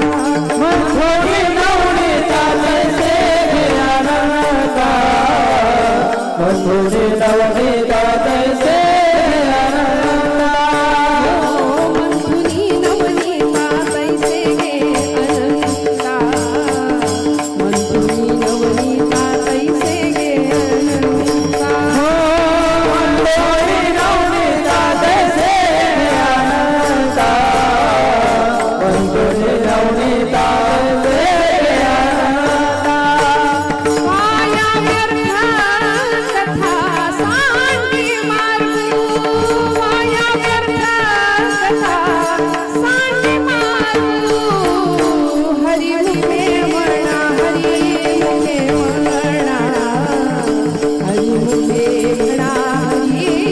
मंथुनी नवनीता तैसे घे अनंता, मंथुनी नवनीता तैसे घे अनंता, मंथुनी नवनीता तैसे घे अनंता, मंथुनी नवनीता तैसे घे अनंता, मंथुनी नवनीता तैसे घे अनंता, मंथुनी नवनीता तैसे घे अनंता. वाया व्यर्थ कथा सांगी मारू, वाया व्यर्थ कथा सांगी मारू, हरी मुखे म्हणा, हरी मुखे म्हणा, हरी मुखे म्हणा, हरी मुखे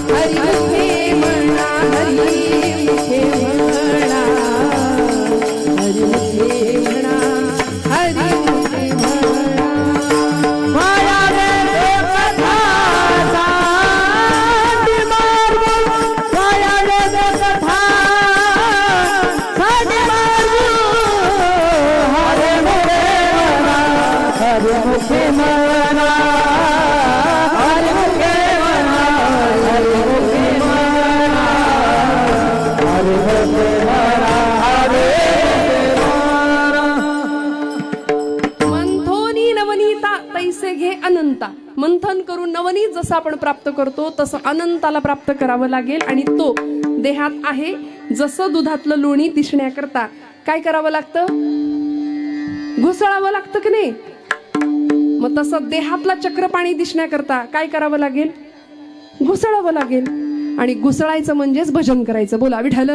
म्हणा, हरी मुखे म्हणा, हरी मुखे म्हणा, हरी मुखे म्हणा. माया रे कथा सांगी मारू, माया रे कथा सांगी मारू, हरे मुखे म्हणा, हरे मुखे म्हणा, हरे मुखे म्हणा, हरे मुखे म्हणा, हरे मुखे म्हणा, हरे मंथोनी नवनीता तैसे घे अनंता. मंथन करून नवनीत जसं आपण प्राप्त करतो तसं अनंताला प्राप्त करावं लागेल. आणि तो देहात आहे. जसं दुधातलं लोणी दिसण्याकरता काय करावं लागतं? घुसळावं लागतं की नाही? मग तसं देहातला चक्रपाणी दिसण्याकरता काय करावं लागेल? घुसळावं लागेल. आणि घुसळायचं म्हणजेच भजन करायचं. बोला विठ्ठल.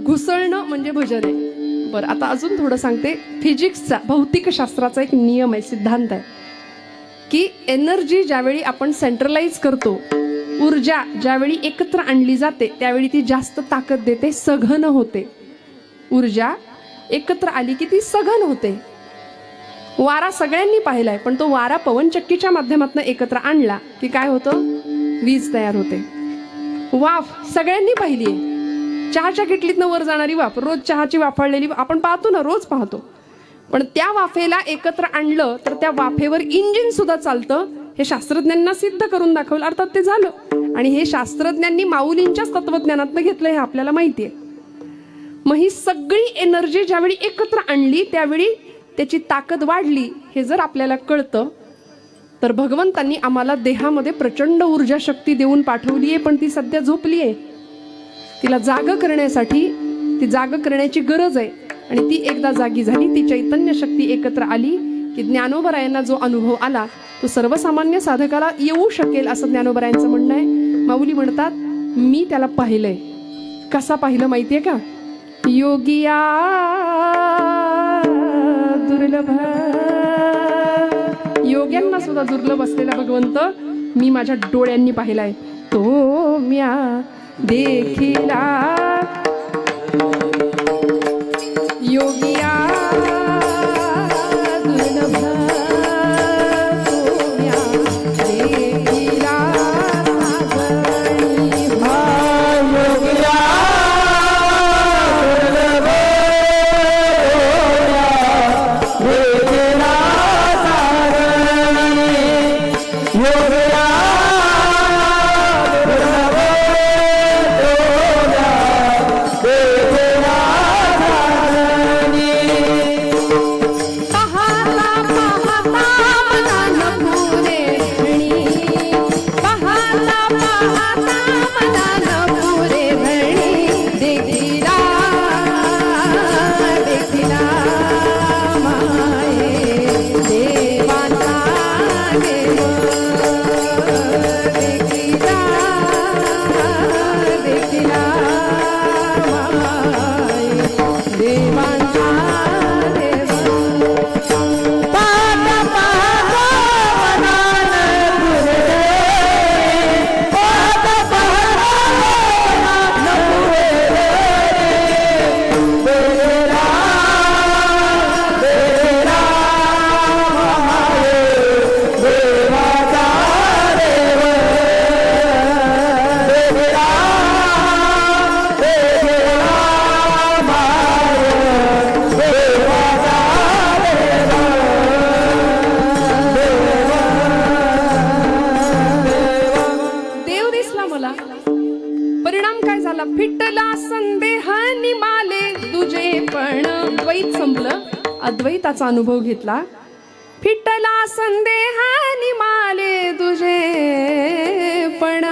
घुसळणं म्हणजे भजन आहे. बरं, आता अजून थोडं सांगते. फिजिक्सचा, भौतिकशास्त्राचा एक नियम आहे, सिद्धांत आहे की एनर्जी ज्यावेळी आपण सेंट्रलाइज करतो, ऊर्जा ज्यावेळी एकत्र आणली जाते त्यावेळी ती जास्त ताकद देते, सघन होते. ऊर्जा एकत्र आली की ती सघन होते. वारा सगळ्यांनी पाहिलाय, पण तो वारा पवनचक्कीच्या माध्यमातून एकत्र आणला की काय होतं? वीज तयार होते. वाफ सगळ्यांनी पाहिली आहे. चहाच्या किटलीतनं वर जाणारी वाफ, रोज चहाची वाफळलेली आपण पाहतो ना, रोज पाहतो. पण त्या वाफेला एकत्र आणलं तर त्या वाफेवर इंजिन सुद्धा चालतं. हे शास्त्रज्ञांना सिद्ध करून दाखवलं. अर्थात ते झालं. आणि हे शास्त्रज्ञांनी माऊलींच्याच तत्वज्ञानातनं घेतलं, हे आपल्याला माहिती आहे. मग ही सगळी एनर्जी ज्यावेळी एकत्र आणली त्यावेळी त्याची ताकद वाढली. हे जर आपल्याला कळतं तर भगवंतांनी आम्हाला देहामध्ये प्रचंड ऊर्जा शक्ती देऊन पाठवली आहे, पण ती सध्या झोपली आहे. तिला जाग करण्यासाठी, ती जाग करण्याची गरज आहे. आणि ती एकदा जागी झाली, ती चैतन्य शक्ती एकत्र आली की ज्ञानोबरायांना जो अनुभव आला तो सर्वसामान्य साधकाला येऊ शकेल असं ज्ञानोबरायांचं म्हणणं आहे. माऊली म्हणतात, मी त्याला पाहिलंय. कसा पाहिलं माहितीये का? योगिया दुर्लभ, योग्यांना सुद्धा दुर्लभ असलेला भगवंत मी माझ्या डोळ्यांनी पाहिलाय. तो म्या देखिला योगिया दुर्लभ, तो म्या देखिला साजणी योगिया दुर्लभ, देखिला साजणी अद्वैताचा अनुभव घेतला. फिटला संदेहानी माले तुझे पण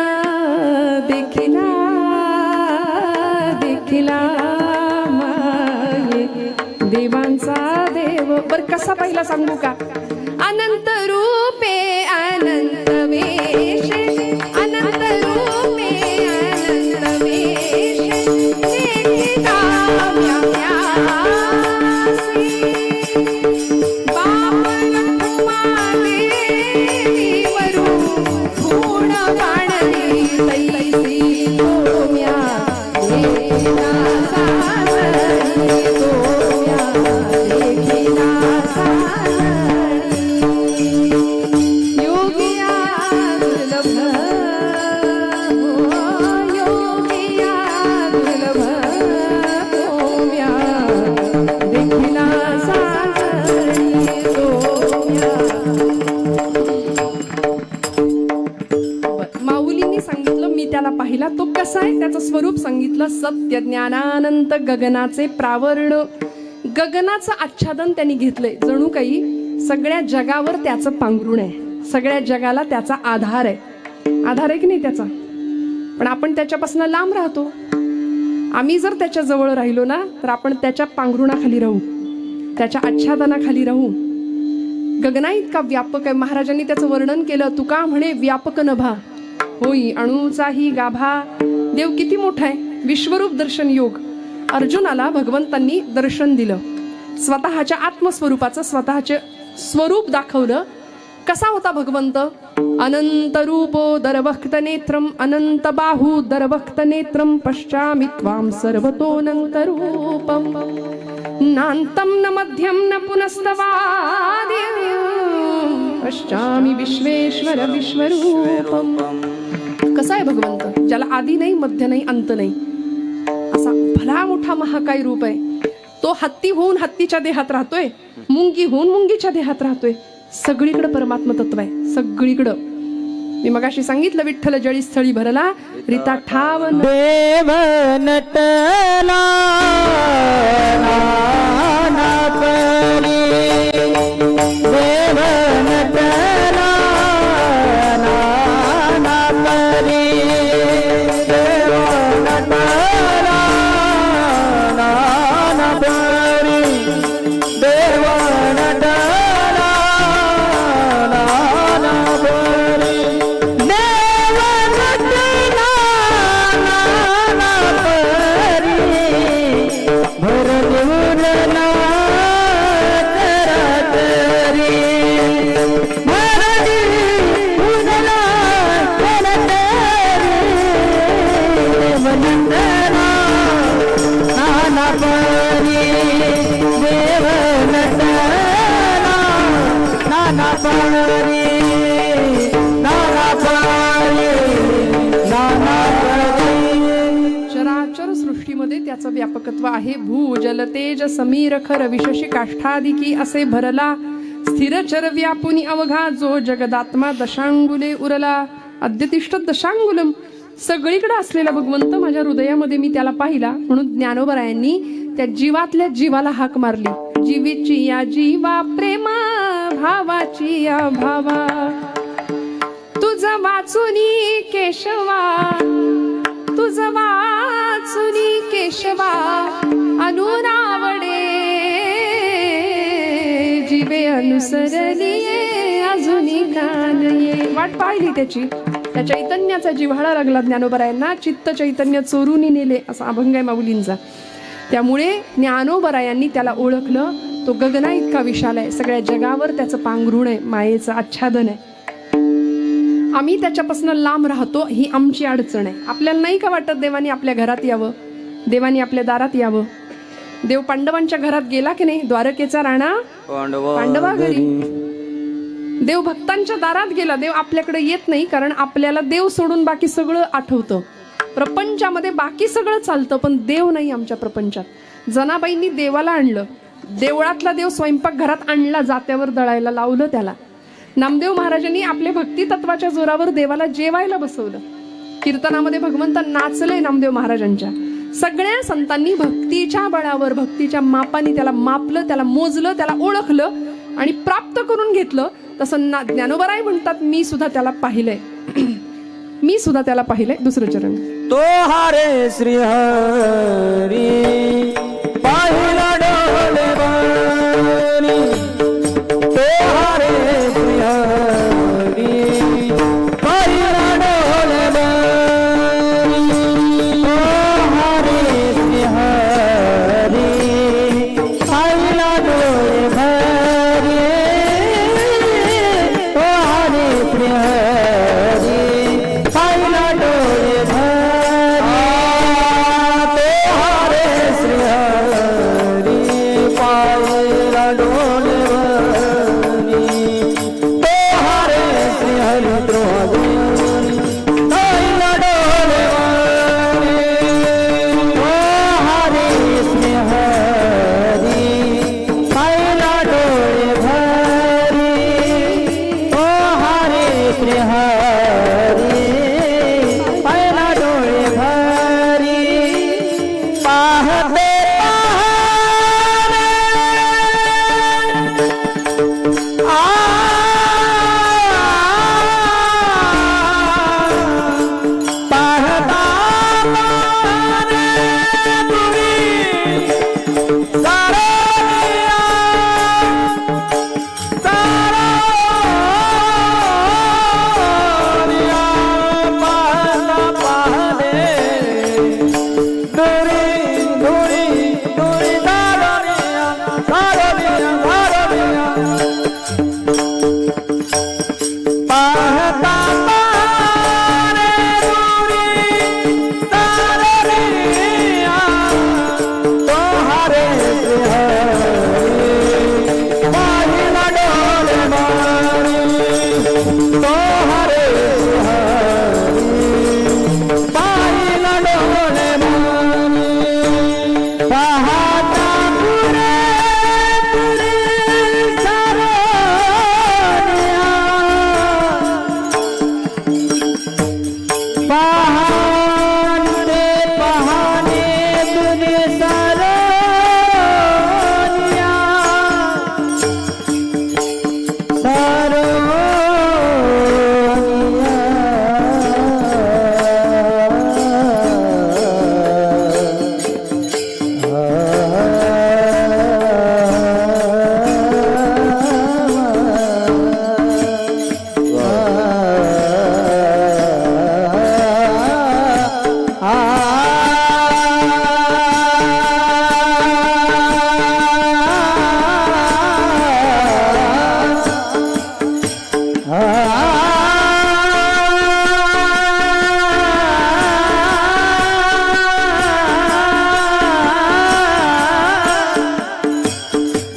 देखिला देखिला माये देवांचा देव. बर कसा पहिला सांगू का? अनंत रूपे अनंत वेशे अनंत रूपे अनंत वेशे देखिला व्याप्यासी बाप लक्ष्मा देवी वरू गुण पाणली तैसी तोम्या देखिला सासरी तोम्या देखिला सासरी योगिया दुर्लभ योगिया दुर्लभ तोम्या देखिला सासरी तोम्या. माऊलींनी सांगितलं मी त्याला पाहिला. तो कसा आहे त्याचं स्वरूप सांगितलं. सत्य ज्ञानानंत गगनाचे प्रावरण. गगनाचं आच्छादन त्यांनी घेतलंय. जणू काही सगळ्या जगावर त्याचं पांघरुण आहे. सगळ्या जगाला त्याचा आधार आहे. आधार आहे की नाही त्याचा? पण आपण त्याच्यापासून लांब राहतो. आम्ही जर त्याच्या जवळ राहिलो ना तर आपण त्याच्या पांघरुणाखाली राहू, त्याच्या आच्छादनाखाली राहू. गगना इतका व्यापक आहे. महाराजांनी त्याचं वर्णन केलं. तुका म्हणे व्यापक नभा होई अणुचाही गाभा. देव किती मोठा आहे. विश्वरूप दर्शन योग अर्जुनाला भगवंतांनी दर्शन दिलं. स्वतःच्या आत्मस्वरूपाचं स्वतःचे स्वरूप दाखवलं. कसा होता भगवंत? अनंत रूपो दरवक्त नेत्रम अनंत बाहू दरवक्त नेत्रम पश्चामि त्वां सर्वतोऽनंत रूपम नान्तं न मध्यं न पुनस्तवाद्यं पश्चामि विश्वेश्वर विश्वरूपम. कसा आहे भगवंत? ज्याला आदी नाही, मध्य नाही, अंत नाही. असा भला मोठा महाकाय रूप आहे. तो हत्ती होऊन हत्तीच्या देहात राहतोय, मुंगी होऊन मुंगीच्या देहात राहतोय. सगळीकडे परमात्मा तत्व आहे. सगळीकडं. मी मगाशी सांगितलं विठ्ठल जळी स्थळी भरला रीता ठावन देव नटला नाना परी देव नटला नाना परी देव नटला नाना परी देव नटला चराचर सृष्टीमध्ये त्याचं व्यापकत्व आहे. भू जल तेज समीर खर विशेषी काष्ठादिकी असे भरला. स्थिर चर व्यापुनी अवघा जो जगदात्मा दशांगुले उरला. अद्यतिष्ठ दशांगुलम. सगळीकडे असलेला भगवंत माझ्या हृदयामध्ये मी त्याला पाहिला. म्हणून ज्ञानोबरायांनी त्या जीवातल्या जीवाला हाक मारली. जीवीची या जीवा प्रेमा भावाची या भावा तुझा वाचुनी केशवा तुझा वाचुनी केशवा अनुरावडे जीवे अनुसरलीये अजूनी कानये. वाट पाहिली त्याची. त्या चैतन्याचा जिव्हाळा लागला ज्ञानोबरायांना. चित्त चैतन्य चोरून नेले असा अभंग आहे माऊलींचा. त्यामुळे ज्ञानोबरायांनी त्याला ओळखलं. तो गगना इतका विशाल आहे. सगळ्या जगावर त्याचं पांघरुण आहे, मायेचं आच्छादन आहे. आम्ही त्याच्यापासून लांब राहतो. ही आमची अडचण आहे. आपल्याला नाही का वाटत देवानी आपल्या घरात यावं, देवानी आपल्या दारात यावं? देव पांडवांच्या घरात गेला की नाही? द्वारकेचा राणा पांडवा घरी. देव भक्तांच्या दारात गेला. देव आपल्याकडे येत नाही कारण आपल्याला देव सोडून बाकी सगळं आठवतं. प्रपंचामध्ये बाकी सगळं चालतं पण देव नाही आमच्या प्रपंचात. जनाबाईंनी देवाला आणलं. देवळातला देव स्वयंपाक घरात आणला, जात्यावर दळायला लावलं त्याला. नामदेव महाराजांनी आपल्या भक्ती तत्वाच्या जोरावर देवाला जेवायला बसवलं. कीर्तनामध्ये भगवंत नाचलंय नामदेव महाराजांच्या. सगळ्या संतांनी भक्तीच्या बळावर, भक्तीच्या मापाने त्याला मापलं, त्याला मोजलं, त्याला ओळखलं आणि प्राप्त करून घेतलं. तसं ज्ञानोबराय म्हणतात, मी सुद्धा त्याला पाहिलंय. मी सुद्धा त्याला पाहिलंय. दुसरं चरण. तो हारे श्री हरी पाहिला डोले बरी. तो हारे श्री हरी पाहिला डोले बरी. तो हारे श्री हरी पाहिला डोले भरी. तो हारे श्री हरी पाहिला डोळे भरी. तो हारे श्री हरी पाहिला डोळे भरी. तो हारे श्री हरी द्रोही पाहिला डोळे भरी. तो हारे श्री हरी पाहिला डोळे भरी. तो हारे श्री हरी पाहिला डोळे भरी.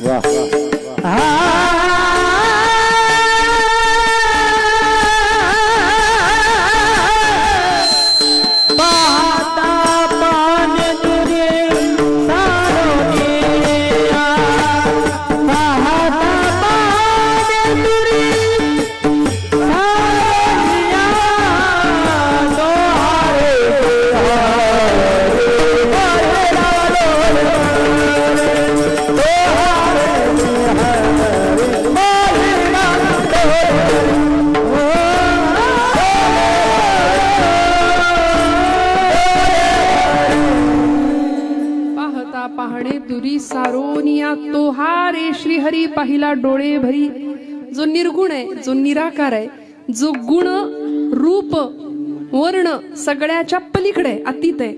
पाहते पाहता पाहणे दुरी सारोनिया. तो हा रे श्रीहरी पाहिला डोळे भरी. जो निर्गुण आहे, जो निराकार आहे, जो गुण रूप वर्ण सगळ्याच्या पलीकडे अतीत आहे,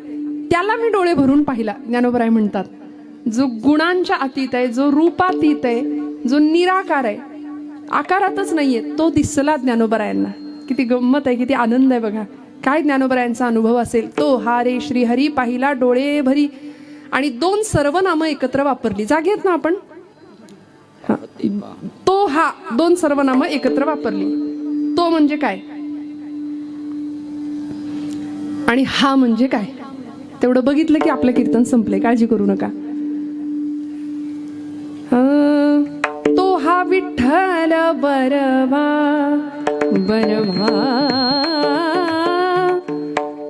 त्याला मी डोळे भरून पाहिला. ज्ञानोबराय म्हणतात, जो गुणांच्या अतीत आहे, जो रूपातीत आहे, जो निराकार आहे, आकारातच नाहीये, तो दिसला ज्ञानोबरायांना. किती गंमत आहे, किती आनंद आहे बघा. काय ज्ञानोबरायांचा अनुभव असेल. तो हा रे श्रीहरी पाहिला डोळे भरी. आणि दोन सर्वनामं एकत्र वापरली. जागेत ना आपण. तो हा दोन सर्वनामं एकत्र वापरली. तो म्हणजे काय आणि हा म्हणजे काय, तेवढं बघितलं की आपलं कीर्तन संपले. काळजी करू नका. तो हा विठ्ठल बरवा बरवा.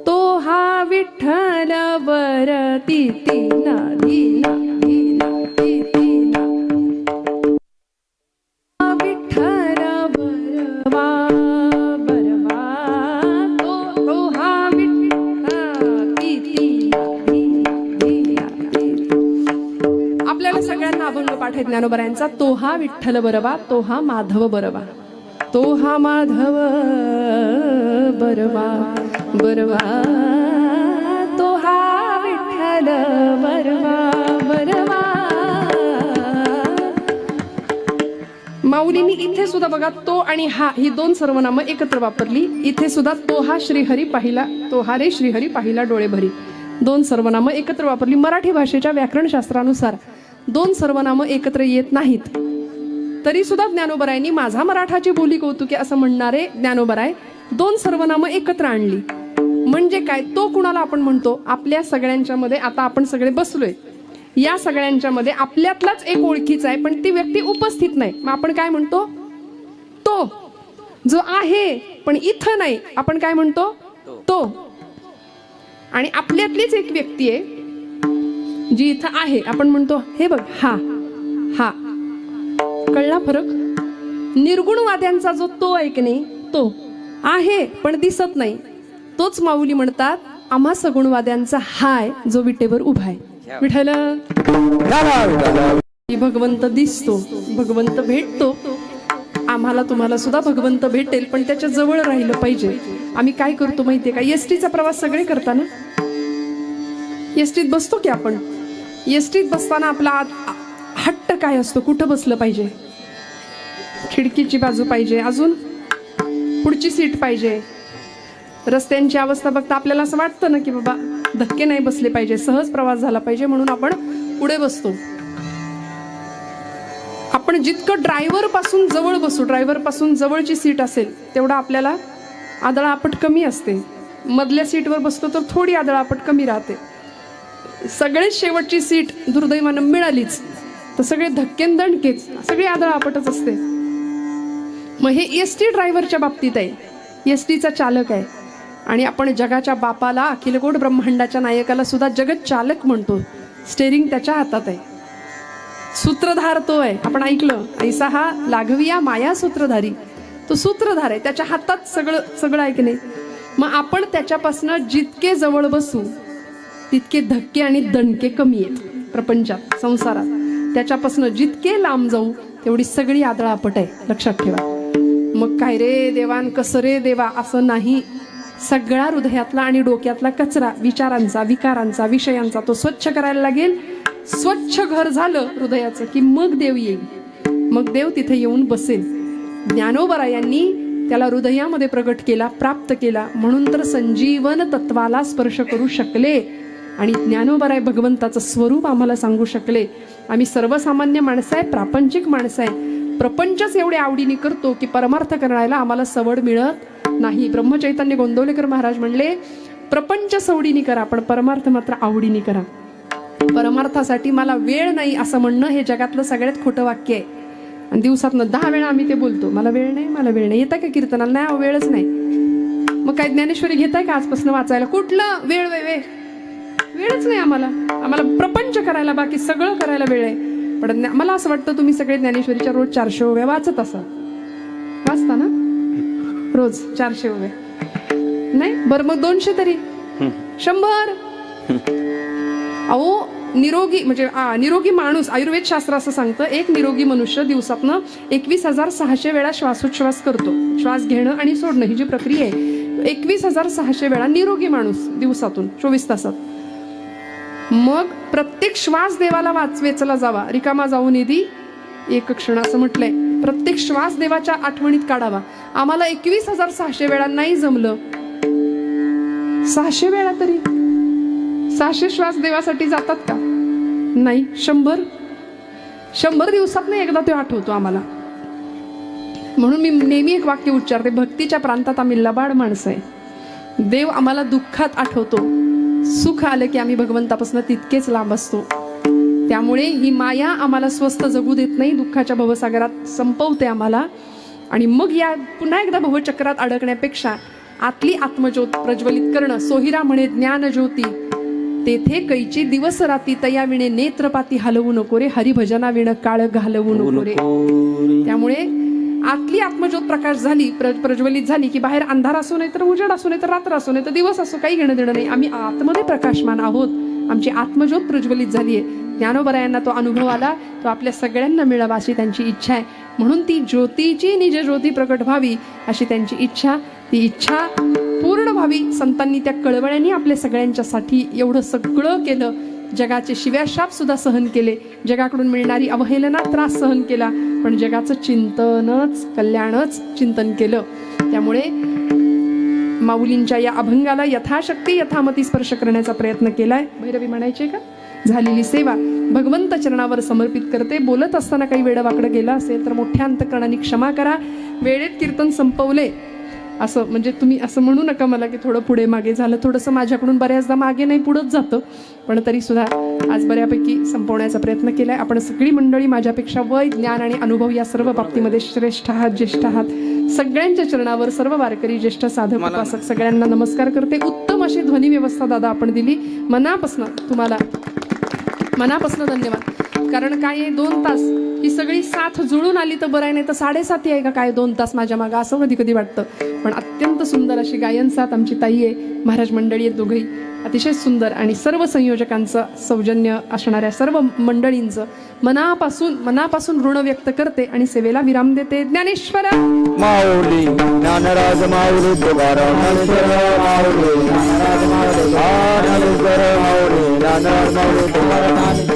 तो हा विठ्ठल बर धीना धीना धीना धीना विठ्ठल बरवा बरवा तो हा विठ्ठल धीना धीना. आपल्याला सगळ्यांना अभंग पाठ आहे ज्ञानोबरायांचा. तो हा विठ्ठल बरवा तो हा माधव बरवा तो हा माधव बरवा बरवा तो हा विठ्ठल बरवा बरवा. माऊलींनी इथे सुद्धा बघा तो आणि हा ही दोन सर्वनामं एकत्र वापरली. इथे सुद्धा तो हा श्रीहरी पाहिला तो हा रे श्रीहरी पाहिला डोळे भरी दोन सर्वनामं एकत्र वापरली. मराठी भाषेच्या व्याकरणशास्त्रानुसार दोन सर्वनामं एकत्र येत नाहीत. तरी सुद्धा ज्ञानोबरायांनी माझा मराठाची बोली कौतुके असं म्हणणारे ज्ञानोबराय दोन सर्वनामं एकत्र आणली. म्हणजे काय तो कुणाला आपण म्हणतो आपल्या सगळ्यांच्या मध्ये. आता आपण सगळे बसलोय या सगळ्यांच्या मध्ये आपल्यातलाच एक ओळखीचा आहे पण ती व्यक्ती उपस्थित नाही. मग आपण काय म्हणतो तो जो आहे पण इथं नाही आपण काय म्हणतो तो. आणि आपल्यातलीच एक व्यक्ती आहे जी इथं आहे आपण म्हणतो हे बघ हा हा. कळला फरक. निर्गुणवाद्यांचा जो तो आहे की नाही तो आहे पण दिसत नाही तोच माऊली म्हणतात आम्हा सगुणवाद्यांचा हाय जो विटेवर उभा आहे. विठ्ठल भगवंत दिसतो भगवंत भेटतो. आम्हाला तुम्हाला सुद्धा भगवंत भेटेल पण त्याच्या जवळ राहिलं पाहिजे. आम्ही काय करतो माहितीये का एसटीचा प्रवास सगळे करताना एसटीत बसतो की आपण एसटीत बसताना आपला हट्ट काय असतो कुठं बसलं पाहिजे. खिडकीची बाजू पाहिजे अजून पुढची सीट पाहिजे. रस्त्यांची अवस्था बघता आपल्याला असं वाटतं ना की बाबा धक्के नाही बसले पाहिजे सहज प्रवास झाला पाहिजे म्हणून आपण पुढे बसतो. आपण जितकं ड्रायव्हर पासून जवळ बसू ड्रायव्हर पासून जवळची सीट असेल तेवढा आपल्याला आदळापट कमी असते. मधल्या सीटवर बसतो तर थोडी आदळापट कमी राहते. सगळेच शेवटची सीट दुर्दैवानं मिळालीच तर सगळे धक्केन दणकेच सगळी आदळापटच असते. मग हे एसटी ड्रायव्हरच्या बाबतीत आहे. एसटीचा चालक आहे आणि आपण जगाच्या बापाला अखिलगोड ब्रह्मांडाच्या नायकाला सुद्धा जगत चालक म्हणतो. स्टेरिंग त्याच्या हातात आहे. सूत्रधार तो आहे. आपण ऐकलं ऐसा हा लाघविया माया सूत्रधारी. तो सूत्रधार आहे त्याच्या हातात सगळं आहे की नाही. मग आपण त्याच्यापासून जितके जवळ बसू तितके धक्के आणि दणके कमी आहेत प्रपंचात संसारात. त्याच्यापासून जितके लांब जाऊ तेवढी सगळी आदळापट आहे लक्षात ठेवा. मग काय रे देवान कसं रे देवा असं नाही. सगळा हृदयातला आणि डोक्यातला कचरा विचारांचा विकारांचा विषयांचा तो स्वच्छ करायला लागेल. स्वच्छ घर झालं हृदयाचं की मग देव येईल. मग देव तिथे येऊन बसेल. ज्ञानोबरा यांनी त्याला हृदयामध्ये प्रगट केला प्राप्त केला म्हणून तर संजीवन तत्वाला स्पर्श करू शकले आणि ज्ञानोबराय भगवंताचं स्वरूप आम्हाला सांगू शकले. आम्ही सर्वसामान्य माणसं आहे प्रापंचिक माणसं आहे. प्रपंचच एवढे आवडीने करतो की परमार्थ करायला आम्हाला सवड मिळत नाही. ब्रह्मचैतन्य गोंदवलेकर महाराज म्हणले प्रपंच सवडीने करा पण परमार्थ मात्र आवडीने करा. परमार्थासाठी मला वेळ नाही असं म्हणणं हे जगातलं सगळ्यात खोटं वाक्य आहे. आणि दिवसातनं 10 वेळा आम्ही ते बोलतो मला वेळ नाही मला वेळ नाही. येतं का कीर्तनाला नाही वेळच नाही. मग काय ज्ञानेश्वरी घेताय का आजपासून वाचायला कुठलं वेळ वेळच नाही आम्हाला. आम्हाला प्रपंच करायला बाकी सगळं करायला वेळ आहे. पण मला असं वाटतं तुम्ही सगळे ज्ञानेश्वरीच्या रोज 400 ओव्या वाचत असा वाचता ना रोज 400 ओव्या नाही बरं मग 200 तरी 100. अहो निरोगी म्हणजे निरोगी माणूस आयुर्वेद शास्त्र असं सांगतं एक निरोगी मनुष्य दिवसातनं 21,600 वेळा श्वासोच्छ्वास करतो. श्वास घेणं आणि सोडणं ही जी प्रक्रिया आहे 21,600 वेळा निरोगी माणूस दिवसातून 24 तासात. मग प्रत्येक श्वास देवाला वेचला जावा रिकामा जाऊ निधी एक क्षण असं म्हटलंय. प्रत्येक श्वास देवाच्या आठवणीत काढावा. आम्हाला 21,600 वेळा नाही जमलं 600 वेळा तरी 600 श्वास देवासाठी जातात का नाही. 100 दिवसात नाही एकदा तो आठवतो आम्हाला. म्हणून मी नेहमी एक वाक्य उच्चारते भक्तीच्या प्रांतात आम्ही लबाड माणसं आहे. देव आम्हाला दुःखात आठवतो. सुख आलं की आम्ही भगवंतापासून तितकेच लांब असतो. त्यामुळे ही माया आम्हाला स्वस्थ जगू देत नाही. दुःखाच्या भवसागरात संपवते आम्हाला. आणि मग या पुन्हा एकदा भवचक्रात अडकण्यापेक्षा आतली आत्मज्योत प्रज्वलित करणं. सोहिरा म्हणे ज्ञान ज्योती तेथे कैची दिवस राती तया विणे नेत्रपाती हलवू नको रे, हरिभजना विण काळ घालवू नको रे. त्यामुळे आतली आत्मज्योत प्रकाश झाली, प्रज्वलित झाली की बाहेर अंधार असो नाही तर उजेड असो नाही तर रात्र असो नाही तर दिवस असो, काही घेणं देणं नाही. आम्ही आतमध्ये प्रकाशमान आहोत, आमची आत्मज्योत प्रज्वलित झाली आहे. ज्ञानोबरायांना तो अनुभव आला, तो आपल्या सगळ्यांना मिळावा अशी त्यांची इच्छा आहे. म्हणून ती ज्योतीची निज ज्योती प्रकट व्हावी अशी त्यांची इच्छा. ती इच्छा पूर्ण व्हावी. संतांनी त्या कळवळ्यांनी आपल्या सगळ्यांच्यासाठी एवढं सगळं केलं. जगाचे शिव्याशाप सुद्धा सहन केले, जगाकडून मिळणारी अवहेलना त्रास सहन केला, पण जगाचं चिंतनच कल्याणच चिंतन केलं. त्यामुळे माऊलींच्या या अभंगाला यथाशक्ती यथामती स्पर्श करण्याचा प्रयत्न केलाय. भैरवी म्हणायचे का, झालेली सेवा भगवंत चरणावर समर्पित करते. बोलत असताना काही वेडवाकडं गेलं असेल तर मोठ्या अंतकरणाने क्षमा करा. वेळेत कीर्तन संपवले असं म्हणजे तुम्ही असं म्हणू नका मला की थोडं पुढे मागे झालं. थोडंसं माझ्याकडून बऱ्याचदा मागे नाही पुढंच जातं, पण तरी सुद्धा आज बऱ्यापैकी संपवण्याचा प्रयत्न केलाय. आपण सगळी मंडळी माझ्यापेक्षा वय ज्ञान आणि अनुभव या सर्व बाबतीमध्ये श्रेष्ठ आहात, ज्येष्ठ आहात. सगळ्यांच्या चरणावर सर्व वारकरी ज्येष्ठ साधक उपासक सगळ्यांना नमस्कार करते. उत्तम अशी ध्वनी व्यवस्था दादा आपण दिली. तुम्हाला मनापासून धन्यवाद. कारण काय आहे, 2 तास ही सगळी साथ जुळून आली तर बरं आहे, नाही तर 7:30 आहे का काय 2 तास माझ्या मागं, असं कधी कधी वाटतं. पण अत्यंत सुंदर अशी गायन साथ आमची ताई आहे, महाराज मंडळी आहेत दोघंही अतिशय सुंदर. आणि सर्व संयोजकांचं सौजन्य असणाऱ्या सर्व मंडळींचं मनापासून ऋण व्यक्त करते आणि सेवेला विराम देते. ज्ञानेश्वर माऊली ज्ञानराज माऊली तुकाराम माऊली ज्ञानराज माऊली ज्ञानराज माऊली तुकाराम